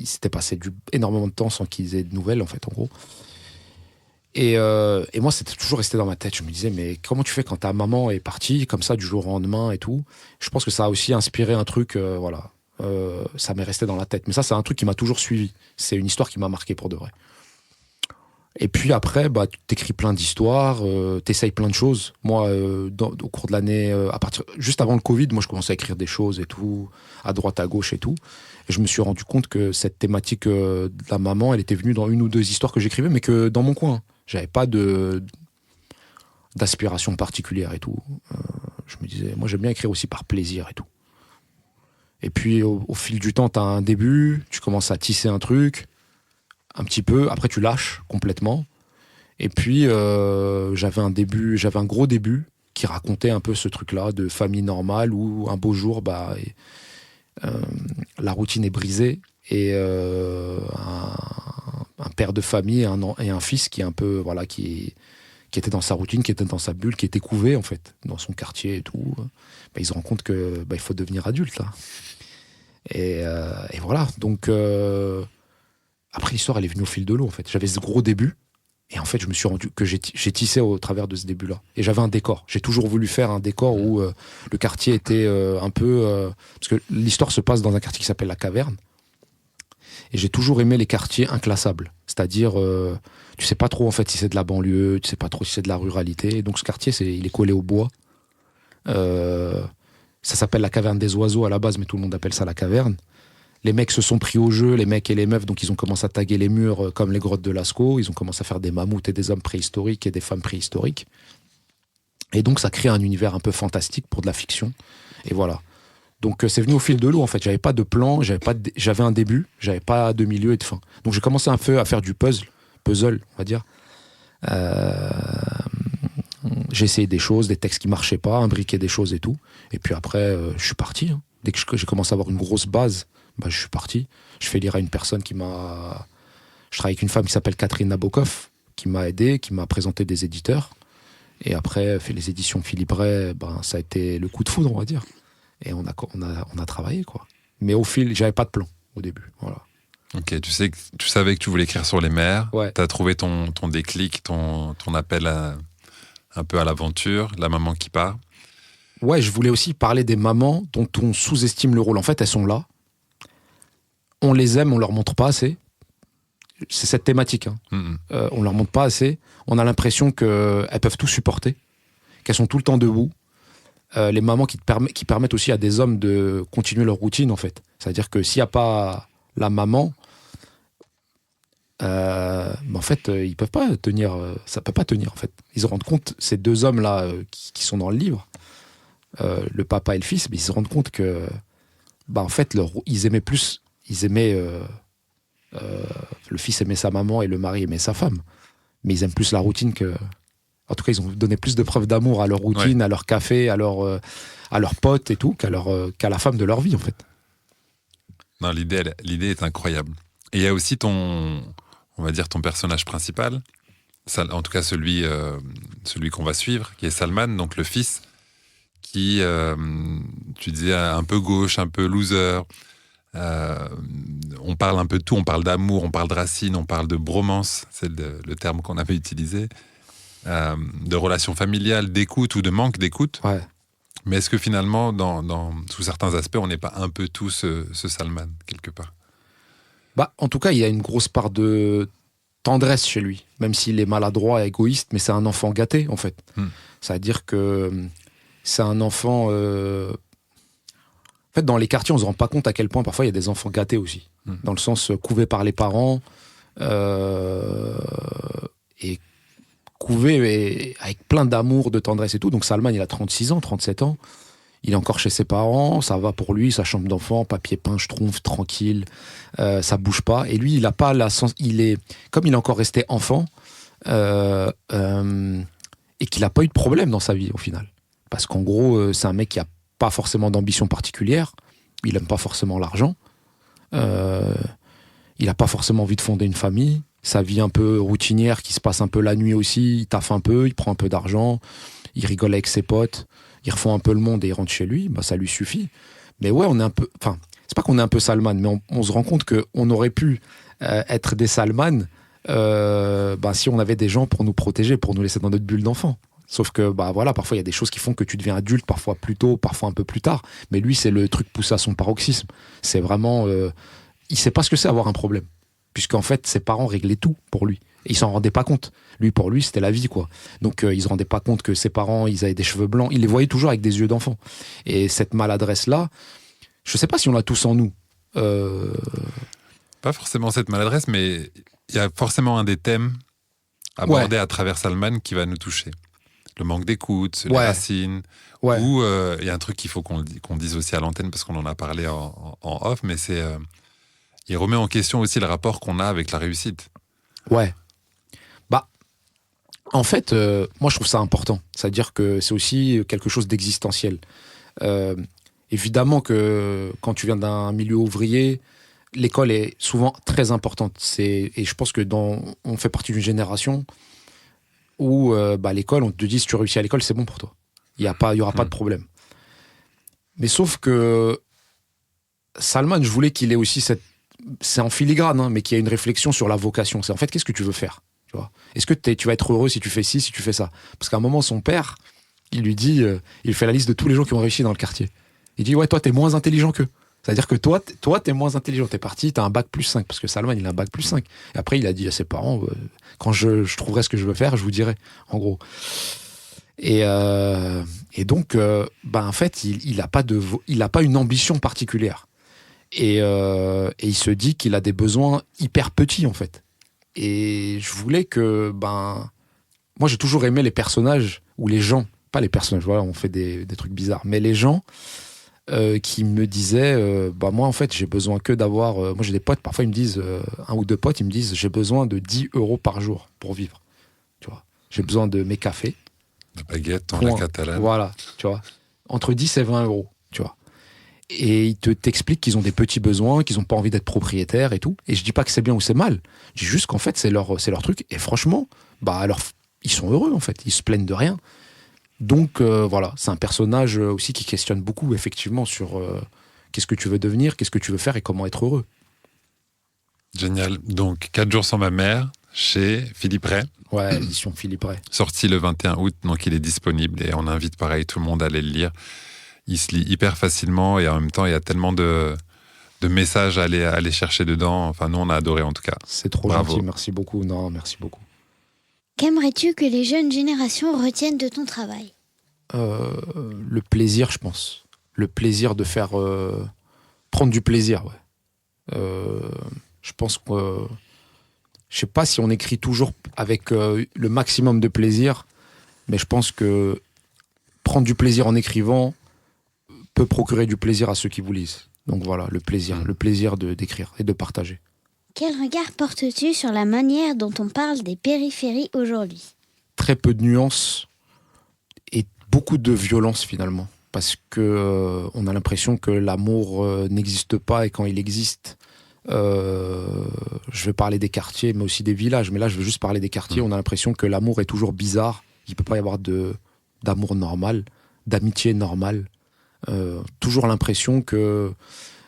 s'était passé énormément de temps sans qu'ils aient de nouvelles, en fait, en gros. Et moi, c'était toujours resté dans ma tête. Je me disais, mais comment tu fais quand ta maman est partie, comme ça, du jour au lendemain et tout? Je pense que ça a aussi inspiré un truc, ça m'est resté dans la tête. Mais ça, c'est un truc qui m'a toujours suivi. C'est une histoire qui m'a marqué pour de vrai. Et puis après, t'écris plein d'histoires, t'essayes plein de choses. Moi, au cours de l'année, juste avant le Covid, moi, je commençais à écrire des choses et tout, à droite, à gauche et tout. Et je me suis rendu compte que cette thématique de la maman, elle était venue dans 1 ou 2 histoires que j'écrivais, mais que dans mon coin. J'avais pas d'aspiration particulière et tout. Je me disais, moi, j'aime bien écrire aussi par plaisir et tout. Et puis, au fil du temps, t'as un début, tu commences à tisser un truc, un petit peu, après tu lâches complètement. Et puis, j'avais un gros début qui racontait un peu ce truc-là de famille normale où un beau jour, la routine est brisée et un père de famille et un fils qui est un peu, qui était dans sa routine, qui était dans sa bulle, qui était couvé en fait, dans son quartier et tout. Ils se rendent compte que il faut devenir adulte là. Et voilà. Donc après l'histoire, elle est venue au fil de l'eau en fait. J'avais ce gros début. Et en fait, je me suis rendu que j'ai tissé au travers de ce début-là. Et j'avais un décor. J'ai toujours voulu faire un décor où le quartier était un peu... parce que l'histoire se passe dans un quartier qui s'appelle La Caverne. Et j'ai toujours aimé les quartiers inclassables. C'est-à-dire, tu sais pas trop en fait si c'est de la banlieue, tu sais pas trop si c'est de la ruralité. Et donc ce quartier, il est collé au bois. Ça s'appelle La Caverne des Oiseaux à la base, mais tout le monde appelle ça La Caverne. Les mecs se sont pris au jeu, les mecs et les meufs, donc ils ont commencé à taguer les murs comme les grottes de Lascaux. Ils ont commencé à faire des mammouths et des hommes préhistoriques et des femmes préhistoriques. Et donc ça crée un univers un peu fantastique pour de la fiction. Et voilà. Donc c'est venu au fil de l'eau en fait. J'avais pas de plan, j'avais un début, j'avais pas de milieu et de fin. Donc j'ai commencé un peu à faire du puzzle, on va dire. J'ai essayé des choses, des textes qui marchaient pas, imbriqué des choses et tout. Et puis après, je suis parti. Hein. Dès que j'ai commencé à avoir une grosse base, je suis parti. Je fais lire à une personne Je travaille avec une femme qui s'appelle Catherine Nabokov, qui m'a aidé, qui m'a présenté des éditeurs. Et après, fait les éditions Philippe Ray, ça a été le coup de foudre, on va dire. Et on a travaillé, quoi. Mais au fil, j'avais pas de plan au début. Voilà. Ok, tu savais que tu voulais écrire sur les mers. Ouais. Tu as trouvé ton déclic, ton appel un peu à l'aventure, la maman qui part. Ouais, je voulais aussi parler des mamans dont on sous-estime le rôle. En fait, elles sont là. On les aime, on leur montre pas assez. C'est cette thématique. Hein. On leur montre pas assez. On a l'impression qu'elles peuvent tout supporter, qu'elles sont tout le temps debout. les mamans qui permettent aussi à des hommes de continuer leur routine, en fait. C'est-à-dire que s'il n'y a pas la maman, en fait, ils peuvent pas tenir. Ça peut pas tenir, en fait. Ils se rendent compte, ces deux hommes-là qui sont dans le livre, le papa et le fils, mais ils se rendent compte que, en fait, ils aimaient plus. Ils aimaient. Le fils aimait sa maman et le mari aimait sa femme. Mais ils aiment plus la routine que. En tout cas, ils ont donné plus de preuves d'amour à leur routine, à leur café, à leurs potes et tout, qu'à la femme de leur vie, en fait. Non, l'idée est incroyable. Et il y a aussi on va dire ton personnage principal, en tout cas celui qu'on va suivre, qui est Salman, donc le fils, qui, tu disais, un peu gauche, un peu loser. On parle un peu de tout, on parle d'amour, on parle de racines, on parle de bromance, c'est le terme qu'on avait utilisé, de relations familiales, d'écoute ou de manque d'écoute. Ouais. Mais est-ce que finalement, sous certains aspects, on n'est pas un peu tout ce Salman, quelque part ? En tout cas, il y a une grosse part de tendresse chez lui, même s'il est maladroit et égoïste, mais c'est un enfant gâté, en fait. C'est-à-dire que c'est un enfant... En fait, dans les quartiers, on ne se rend pas compte à quel point, parfois, il y a des enfants gâtés aussi. Dans le sens couvés par les parents, et couvés avec plein d'amour, de tendresse et tout. Donc Salman, il a 36 ans, 37 ans. Il est encore chez ses parents, ça va pour lui, sa chambre d'enfant, papier peint, schtroumpf, tranquille, ça bouge pas. Et lui, il a pas comme il est encore resté enfant, et qu'il n'a pas eu de problème dans sa vie au final. Parce qu'en gros, c'est un mec qui a pas forcément d'ambition particulière, il aime pas forcément l'argent, il a pas forcément envie de fonder une famille. Sa vie un peu routinière qui se passe un peu la nuit aussi, il taffe un peu, il prend un peu d'argent, il rigole avec ses potes. Ils refont un peu le monde et ils rentrent chez lui, ça lui suffit. Mais ouais, on est un peu... Enfin, c'est pas qu'on est un peu Salman, mais on se rend compte qu'on aurait pu être des Salman si on avait des gens pour nous protéger, pour nous laisser dans notre bulle d'enfant. Sauf que, voilà, parfois il y a des choses qui font que tu deviens adulte, parfois plus tôt, parfois un peu plus tard. Mais lui, c'est le truc poussé à son paroxysme. C'est vraiment... il sait pas ce que c'est avoir un problème. Puisqu'en fait, ses parents réglaient tout pour lui. Et il s'en rendait pas compte. Pour lui, c'était la vie, quoi. Donc, il se rendait pas compte que ses parents, ils avaient des cheveux blancs. Il les voyait toujours avec des yeux d'enfant. Et cette maladresse-là, je sais pas si on l'a tous en nous. Pas forcément cette maladresse, mais il y a forcément un des thèmes abordés à travers Salman qui va nous toucher. Le manque d'écoute, les racines. Ouais. Ou il y a un truc qu'il faut qu'on dise aussi à l'antenne, parce qu'on en a parlé en off, mais c'est... il remet en question aussi le rapport qu'on a avec la réussite. Ouais. En fait, moi, je trouve ça important. C'est-à-dire que c'est aussi quelque chose d'existentiel. Évidemment que quand tu viens d'un milieu ouvrier, l'école est souvent très importante. Et je pense que on fait partie d'une génération où l'école, on te dit, si tu réussis à l'école, c'est bon pour toi. Il y aura pas de problème. Mais sauf que Salman, je voulais qu'il ait aussi c'est en filigrane, mais qu'il y ait une réflexion sur la vocation. C'est en fait, qu'est-ce que tu veux faire ? Est-ce que tu vas être heureux si tu fais ci, si tu fais ça ? Parce qu'à un moment, son père, il lui dit, il fait la liste de tous les gens qui ont réussi dans le quartier. Il dit, ouais, toi, t'es moins intelligent qu'eux. C'est-à-dire que toi, t'es moins intelligent. T'es parti, t'as un bac plus 5. Parce que Salman, il a un bac plus 5. Et après, il a dit à ses parents, quand je trouverai ce que je veux faire, je vous dirai, en gros. Et donc, en fait, il a pas une ambition particulière. Et il se dit qu'il a des besoins hyper petits, en fait. Et je voulais que, moi j'ai toujours aimé les personnages, ou les gens, pas les personnages, voilà, on fait des trucs bizarres, mais les gens qui me disaient, moi en fait j'ai besoin que d'avoir, moi j'ai des potes, parfois ils me disent, un ou deux potes, ils me disent, j'ai besoin de 10 € par jour pour vivre, tu vois. J'ai besoin de mes cafés. De baguettes en la catalane. Voilà, tu vois. Entre 10 et 20 €, tu vois. Et ils t'expliquent qu'ils ont des petits besoins, qu'ils n'ont pas envie d'être propriétaires et tout. Et je dis pas que c'est bien ou c'est mal. Je dis juste qu'en fait, c'est leur truc. Et franchement, ils sont heureux, en fait. Ils se plaignent de rien. Donc, voilà. C'est un personnage aussi qui questionne beaucoup, effectivement, sur qu'est-ce que tu veux devenir, qu'est-ce que tu veux faire et comment être heureux. Génial. Donc, 4 jours sans ma mère, chez Philippe Ray. Ouais, édition Philippe Ray. Sorti le 21 août, donc il est disponible. Et on invite, pareil, tout le monde à aller le lire. Il se lit hyper facilement et en même temps, il y a tellement de messages à aller chercher dedans. Enfin, nous, on a adoré en tout cas. C'est trop gentil, merci beaucoup. Non, merci beaucoup. Qu'aimerais-tu que les jeunes générations retiennent de ton travail ? Le plaisir, je pense. Le plaisir de faire... prendre du plaisir, ouais. Je pense que... je sais pas si on écrit toujours avec le maximum de plaisir, mais je pense que prendre du plaisir en écrivant peut procurer du plaisir à ceux qui vous lisent. Donc voilà, le plaisir d'écrire et de partager. Quel regard portes-tu sur la manière dont on parle des périphéries aujourd'hui ? Très peu de nuances et beaucoup de violence finalement. Parce que on a l'impression que l'amour n'existe pas et quand il existe, je vais parler des quartiers mais aussi des villages. Mais là, je veux juste parler des quartiers. On a l'impression que l'amour est toujours bizarre. Il ne peut pas y avoir d'amour normal, d'amitié normale. Toujours l'impression que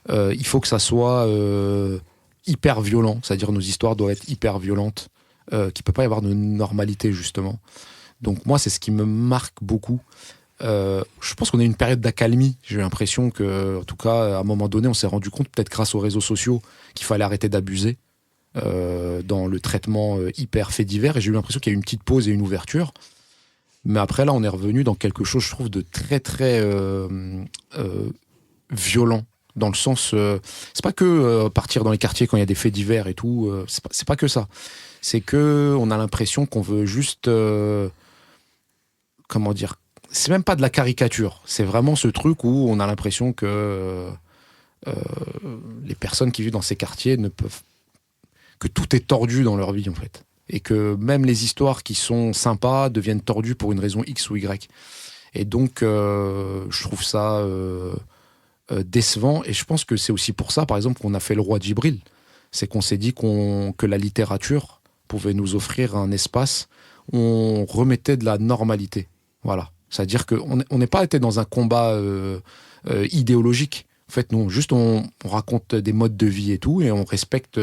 il faut que ça soit hyper violent. C'est-à-dire nos histoires doivent être hyper violentes. Qu'il ne peut pas y avoir de normalité justement. Donc moi, c'est ce qui me marque beaucoup. Je pense qu'on a une période d'accalmie. J'ai l'impression que, en tout cas, à un moment donné, on s'est rendu compte, peut-être grâce aux réseaux sociaux, qu'il fallait arrêter d'abuser dans le traitement hyper fait divers. Et j'ai eu l'impression qu'il y a eu une petite pause et une ouverture. Mais après, là, on est revenu dans quelque chose, je trouve, de très, très violent. Dans le sens, c'est pas que partir dans les quartiers quand il y a des faits divers et tout. C'est pas que ça. C'est que on a l'impression qu'on veut juste, comment dire. C'est même pas de la caricature, c'est vraiment ce truc où on a l'impression que les personnes qui vivent dans ces quartiers ne peuvent... que tout est tordu dans leur vie en fait. Et que même les histoires qui sont sympas deviennent tordues pour une raison X ou Y. Et donc, je trouve ça décevant. Et je pense que c'est aussi pour ça, par exemple, qu'on a fait Le Roi Djibril. C'est qu'on s'est dit que la littérature pouvait nous offrir un espace où on remettait de la normalité. Voilà. C'est-à-dire qu'on n'est pas été dans un combat idéologique. En fait, non, juste on raconte des modes de vie et tout, et on respecte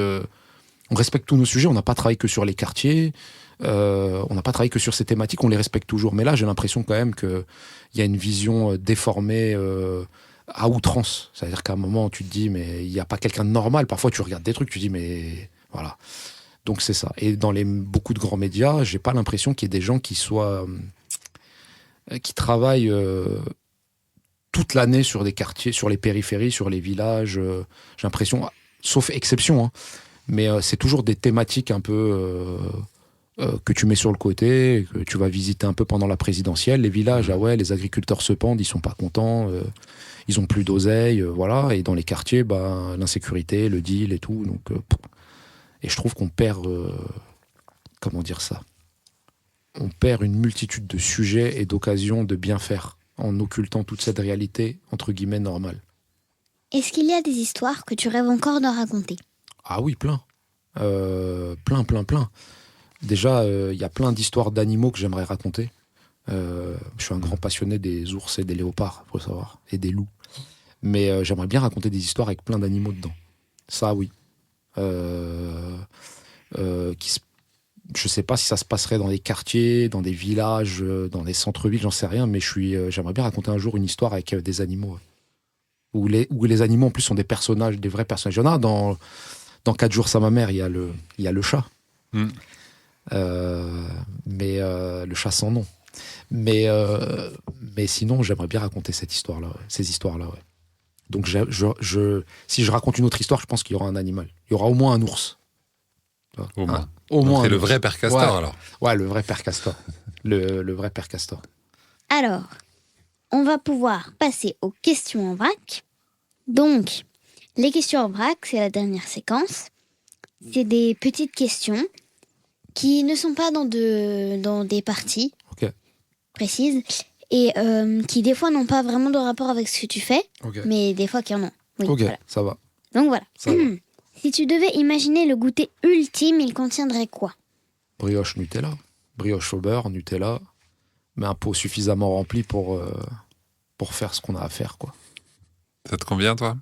tous nos sujets. On n'a pas travaillé que sur les quartiers, on n'a pas travaillé que sur ces thématiques, on les respecte toujours. Mais là, j'ai l'impression quand même qu'il y a une vision déformée à outrance. C'est-à-dire qu'à un moment, tu te dis, mais il n'y a pas quelqu'un de normal. Parfois, tu regardes des trucs, tu te dis, mais voilà. Donc, c'est ça. Et dans beaucoup de grands médias, j'ai pas l'impression qu'il y ait des gens qui travaillent toute l'année sur des quartiers, sur les périphéries, sur les villages. J'ai l'impression, sauf exception, hein, mais c'est toujours des thématiques un peu que tu mets sur le côté, que tu vas visiter un peu pendant la présidentielle. Les villages, ah ouais, les agriculteurs se pendent, ils sont pas contents, ils ont plus d'oseille, voilà. Et dans les quartiers, bah, l'insécurité, le deal et tout. Donc, et je trouve qu'on perd, comment dire ça ? On perd une multitude de sujets et d'occasions de bien faire en occultant toute cette réalité, entre guillemets, normale. Est-ce qu'il y a des histoires que tu rêves encore de raconter ? Ah oui, plein. Plein. Déjà, il y a plein d'histoires d'animaux que j'aimerais raconter. Je suis un grand passionné des ours et des léopards, faut savoir, et des loups. Mais j'aimerais bien raconter des histoires avec plein d'animaux dedans. Ça, oui. Je sais pas si ça se passerait dans des quartiers, dans des villages, dans des centres-villes, j'en sais rien, mais j'aimerais bien raconter un jour une histoire avec des animaux. Où les animaux, en plus, sont des personnages, des vrais personnages. Il y en a dans 4 jours sans ma mère, il y a le chat. Mais le chat sans nom. Mais sinon, j'aimerais bien raconter ces histoires-là. Ouais. Donc, si je raconte une autre histoire, je pense qu'il y aura un animal. Il y aura au moins un ours. Au moins. C'est le vrai père Castor, ouais, alors. Ouais, le vrai père Castor. le vrai père Castor. Alors, on va pouvoir passer aux questions en vrac. Donc, les questions en vrac, c'est la dernière séquence. C'est des petites questions qui ne sont pas dans des parties précises et qui, des fois, n'ont pas vraiment de rapport avec ce que tu fais, mais des fois qui en ont. Oui, voilà. Ça va. Donc, voilà. Ça va. Si tu devais imaginer le goûter ultime, il contiendrait quoi ? Brioche Nutella. Brioche au beurre, Nutella. Mais un pot suffisamment rempli pour faire ce qu'on a à faire, quoi. Ça te convient, toi ?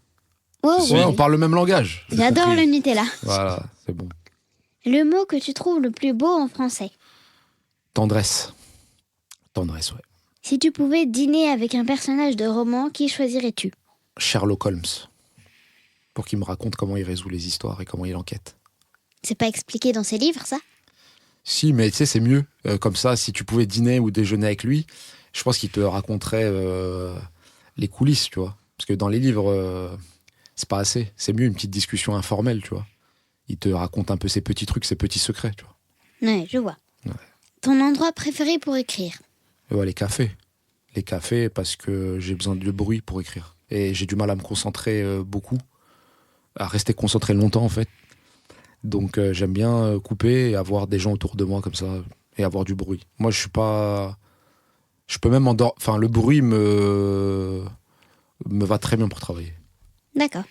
Ouais, on parle le même langage. J'adore le Nutella. Voilà, c'est bon. Le mot que tu trouves le plus beau en français ? Tendresse. Tendresse, ouais. Si tu pouvais dîner avec un personnage de roman, qui choisirais-tu ? Sherlock Holmes. Pour qu'il me raconte comment il résout les histoires et comment il enquête. C'est pas expliqué dans ses livres, ça ? Si, mais tu sais, c'est mieux. Comme ça, si tu pouvais dîner ou déjeuner avec lui, Je pense qu'il te raconterait les coulisses, tu vois. Parce que dans les livres, c'est pas assez. C'est mieux une petite discussion informelle, tu vois. Il te raconte un peu ses petits trucs, ses petits secrets, tu vois. Ouais, je vois. Ouais. Ton endroit préféré pour écrire? Et ouais, les cafés. Les cafés, parce que j'ai besoin de bruit pour écrire. Et j'ai du mal à me concentrer beaucoup, à rester concentré longtemps, en fait. Donc, j'aime bien couper et avoir des gens autour de moi comme ça, et avoir du bruit. Moi, je suis pas... Je peux même endormir... Enfin, le bruit me va très bien pour travailler. D'accord.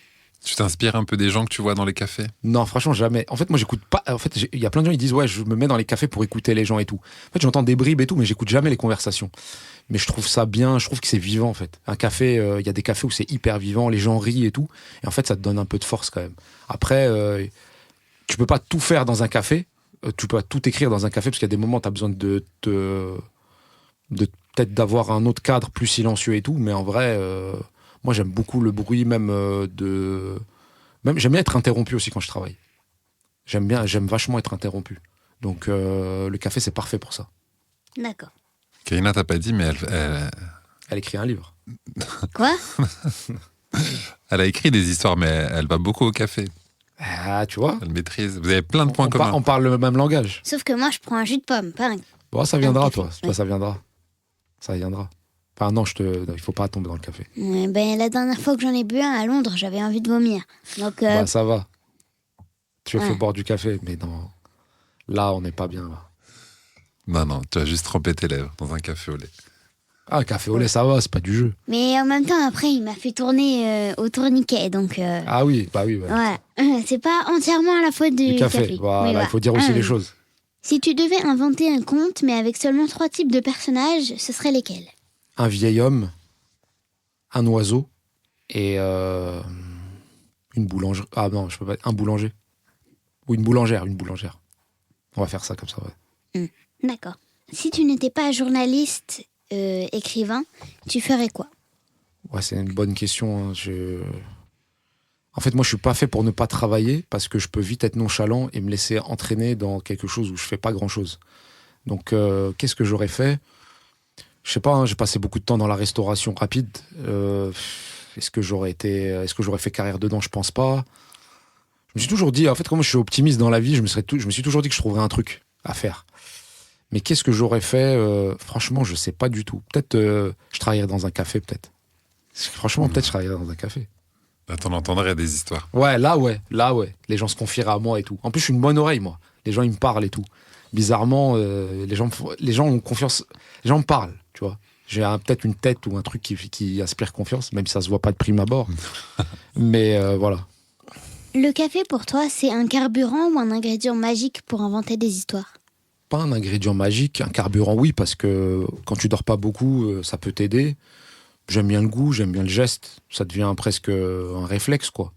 Tu t'inspires un peu des gens que tu vois dans les cafés? Non, franchement, jamais. En fait, moi, j'écoute pas. En fait, il y a plein de gens qui disent, ouais, je me mets dans les cafés pour écouter les gens et tout. En fait, j'entends des bribes et tout, mais j'écoute jamais les conversations. Mais je trouve ça bien, je trouve que c'est vivant, en fait. Un café, il y a des cafés où c'est hyper vivant, les gens rient et tout. Et en fait, ça te donne un peu de force quand même. Après, tu peux pas tout faire dans un café. Tu peux pas tout écrire dans un café, parce qu'il y a des moments où tu as besoin de peut-être d'avoir un autre cadre plus silencieux et tout. Mais en vrai, moi, j'aime beaucoup le bruit, même Même, j'aime bien être interrompu aussi quand je travaille. J'aime vachement être interrompu. Donc, le café, c'est parfait pour ça. D'accord. Karina, t'as pas dit, mais Elle écrit un livre. Quoi? elle a écrit des histoires, mais elle va beaucoup au café. Ah, tu vois, Elle maîtrise. Vous avez plein de points communs. on parle le même langage. Sauf que moi, je prends un jus de pomme, pas un... Bon, ça viendra, café, toi. ouais. Toi, ça viendra. Ça viendra. Enfin, non, il faut pas tomber dans le café. Ouais, ben, la dernière fois que j'en ai bu un à Londres, j'avais envie de vomir. Donc, Bah, ça va. Tu as fait ouais. boire du café, mais non. Là, on n'est pas bien, là. Non, tu as juste trempé tes lèvres dans un café au lait. Ah, un café au lait, ça va, c'est pas du jeu. Mais en même temps, après, il m'a fait tourner au tourniquet. Donc, Ah oui, bah oui. Ouais. voilà. C'est pas entièrement à la faute du Du café. café. Voilà, Oui, il faut dire aussi les choses. Si tu devais inventer un conte, mais avec seulement 3 types de personnages, ce seraient lesquels? Un vieil homme, un oiseau et une boulangerie. Ah non, je peux pas. Un boulanger. Ou une boulangère. On va faire ça comme ça, ouais. D'accord. Si tu n'étais pas journaliste, écrivain, tu ferais quoi? Ouais, c'est une bonne question. Hein. En fait, moi, je suis pas fait pour ne pas travailler parce que je peux vite être nonchalant et me laisser entraîner dans quelque chose où je fais pas grand-chose. Donc, qu'est-ce que j'aurais fait? Je sais pas, hein, j'ai passé beaucoup de temps dans la restauration rapide. Est-ce que j'aurais fait carrière dedans? Je pense pas. Je me suis toujours dit, en fait, comme je suis optimiste dans la vie, je me suis toujours dit que je trouverais un truc à faire. Mais qu'est-ce que j'aurais fait? Franchement, je sais pas du tout. Peut-être je travaillerais dans un café, peut-être. Franchement, peut-être je travaillerais dans un café. Là, t'en entendrais des histoires. Ouais. Les gens se confieraient à moi et tout. En plus, je suis une bonne oreille, moi. Les gens, ils me parlent et tout. Bizarrement, les gens ont confiance. Les gens me parlent, tu vois. J'ai peut-être une tête ou un truc qui inspire confiance, même si ça se voit pas de prime abord. Mais voilà. Le café, pour toi, c'est un carburant ou un ingrédient magique pour inventer des histoires? Pas un ingrédient magique, un carburant, oui, parce que quand tu dors pas beaucoup, ça peut t'aider. J'aime bien le goût, j'aime bien le geste. Ça devient presque un réflexe, quoi.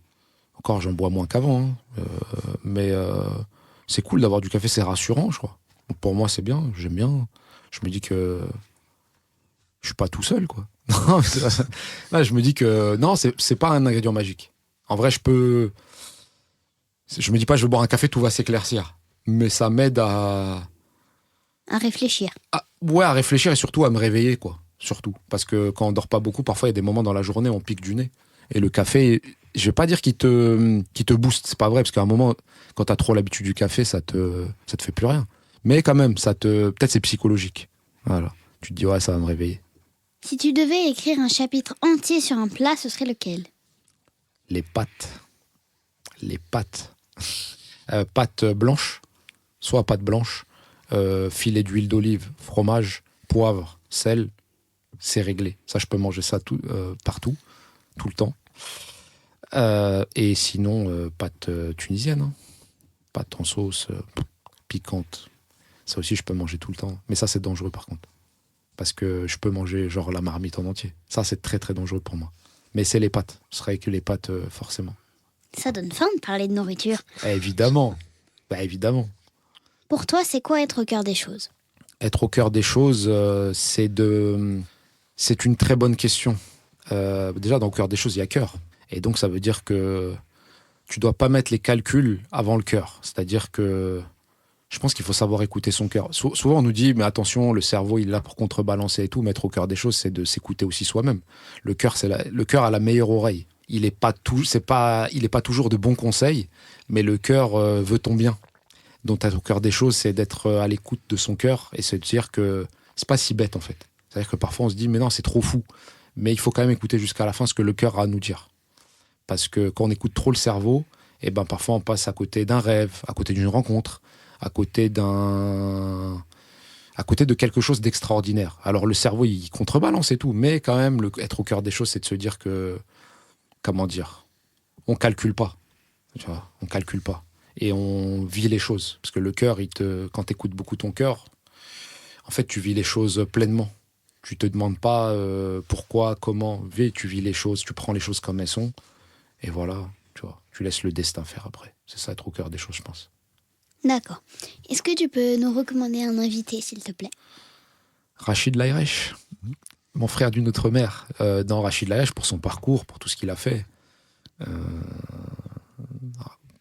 Encore, j'en bois moins qu'avant. Hein. Mais c'est cool d'avoir du café, c'est rassurant, je crois. Donc, pour moi, c'est bien, j'aime bien. Je me dis que je suis pas tout seul, quoi. Là, je me dis que non, c'est pas un ingrédient magique. En vrai, je me dis pas, je vais boire un café, tout va s'éclaircir. Mais ça m'aide à réfléchir. à réfléchir et surtout à me réveiller, quoi. Surtout. Parce que quand on dort pas beaucoup, parfois il y a des moments dans la journée où on pique du nez. Et le café, je vais pas dire qu'il te booste, c'est pas vrai, parce qu'à un moment, quand t'as trop l'habitude du café, ça te fait plus rien. Mais quand même, peut-être c'est psychologique. Voilà. Tu te dis, ouais, ça va me réveiller. Si tu devais écrire un chapitre entier sur un plat, ce serait lequel? Les pâtes. Pâtes blanches, soit pâtes blanches, filet d'huile d'olive, fromage, poivre, sel, c'est réglé. Ça, je peux manger ça partout, tout le temps. Et sinon, pâtes tunisiennes, hein. Pâtes en sauce, piquante. Ça aussi, je peux manger tout le temps. Mais ça, c'est dangereux par contre. Parce que je peux manger genre la marmite en entier. Ça, c'est très très dangereux pour moi. Mais c'est les pâtes. Ce serait que les pâtes, forcément. Ça donne faim de parler de nourriture. Évidemment. Évidemment. Pour toi, c'est quoi être au cœur des choses? Être au cœur des choses, c'est une très bonne question. Déjà, dans le cœur des choses, il y a cœur. Et donc, ça veut dire que tu dois pas mettre les calculs avant le cœur. C'est-à-dire que Je pense qu'il faut savoir écouter son cœur. Souvent, on nous dit, mais attention, le cerveau, il est là pour contrebalancer et tout. Mettre au cœur des choses, c'est de s'écouter aussi soi-même. Le cœur a la meilleure oreille. Il n'est pas toujours de bons conseils, mais le cœur veut ton bien. Donc, au cœur des choses, c'est d'être à l'écoute de son cœur et se dire que c'est pas si bête, en fait. C'est-à-dire que parfois, on se dit, mais non, c'est trop fou. Mais il faut quand même écouter jusqu'à la fin ce que le cœur a à nous dire. Parce que quand on écoute trop le cerveau, eh ben, parfois, on passe à côté d'un rêve, à côté d'une rencontre, à côté de quelque chose d'extraordinaire. Alors, le cerveau, il contrebalance et tout, mais quand même, être au cœur des choses, c'est de se dire que, comment dire, on calcule pas. Tu vois, on calcule pas. Et on vit les choses. Parce que le cœur, quand tu écoutes beaucoup ton cœur, en fait, tu vis les choses pleinement. Tu te demandes pas pourquoi, comment. Tu vis les choses, tu prends les choses comme elles sont. Et voilà, tu vois, tu laisses le destin faire après. C'est ça, être au cœur des choses, je pense. D'accord. Est-ce que tu peux nous recommander un invité, s'il te plaît? Rachid Laïrech, mon frère d'une autre mère. Dans Rachid Laïrech, pour son parcours, pour tout ce qu'il a fait,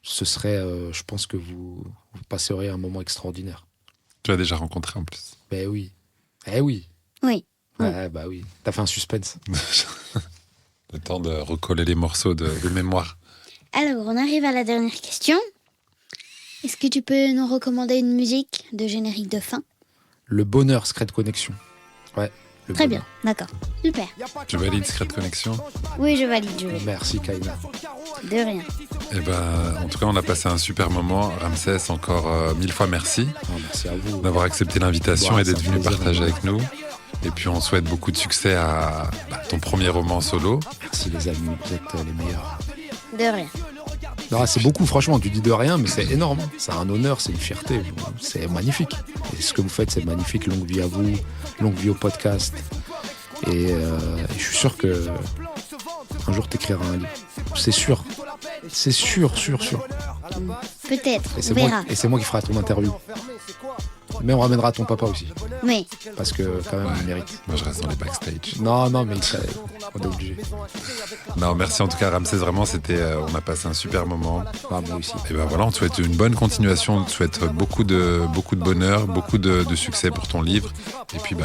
ce serait, je pense que vous passeriez un moment extraordinaire. Tu l'as déjà rencontré en plus. Ben oui. Eh oui. Oui. Bah oui. T'as fait un suspense. Le temps de recoller les morceaux de mémoire. Alors, on arrive à la dernière question. Est-ce que tu peux nous recommander une musique de générique de fin? Le bonheur, Secret Connection. Ouais. Très bien, d'accord. Super. Tu valides Secret Connection? Oui, je valide. Merci, Kaina. De rien. Eh ben, en tout cas, on a passé un super moment. Ramsès, encore 1000 fois merci. Merci à vous. D'avoir accepté l'invitation et d'être venu plaisir, partager avec nous. Et puis, on souhaite beaucoup de succès à ton premier roman solo. Merci les amis, vous êtes les meilleurs. De rien. Non, c'est beaucoup, franchement, tu dis de rien, mais c'est énorme. C'est un honneur, c'est une fierté. C'est magnifique. Et ce que vous faites, c'est magnifique. Longue vie à vous, longue vie au podcast. Et je suis sûr que un jour, tu écriras un livre. C'est sûr. C'est sûr. Peut-être, Et on verra. c'est moi qui ferai ton interview. Mais on ramènera ton papa aussi. Oui. Parce que, quand même, il mérite. Moi, je reste dans les backstage. Non, mais on est obligé. Non, merci en tout cas, Ramsès. Vraiment, on a passé un super moment. Ah, moi aussi. Et ben voilà, on te souhaite une bonne continuation. On te souhaite beaucoup de bonheur, beaucoup de succès pour ton livre. Et puis,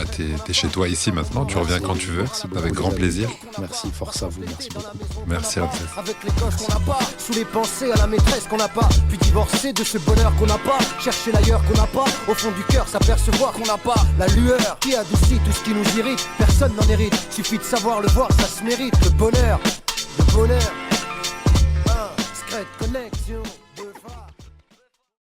t'es chez toi ici maintenant. Tu reviens quand tu veux. Avec grand plaisir. Merci, force à vous. Merci beaucoup. Merci, Ramsès. Avec les gosses qu'on n'a pas, sous les pensées à la maîtresse qu'on n'a pas, puis divorcer de ce bonheur qu'on n'a pas, chercher l'ailleurs qu'on n'a pas, au fond du cœur s'apercevoir qu'on n'a pas la lueur qui adoucit tout ce qui nous irrite. Personne n'en hérite, suffit de savoir le voir, ça se mérite. Le bonheur.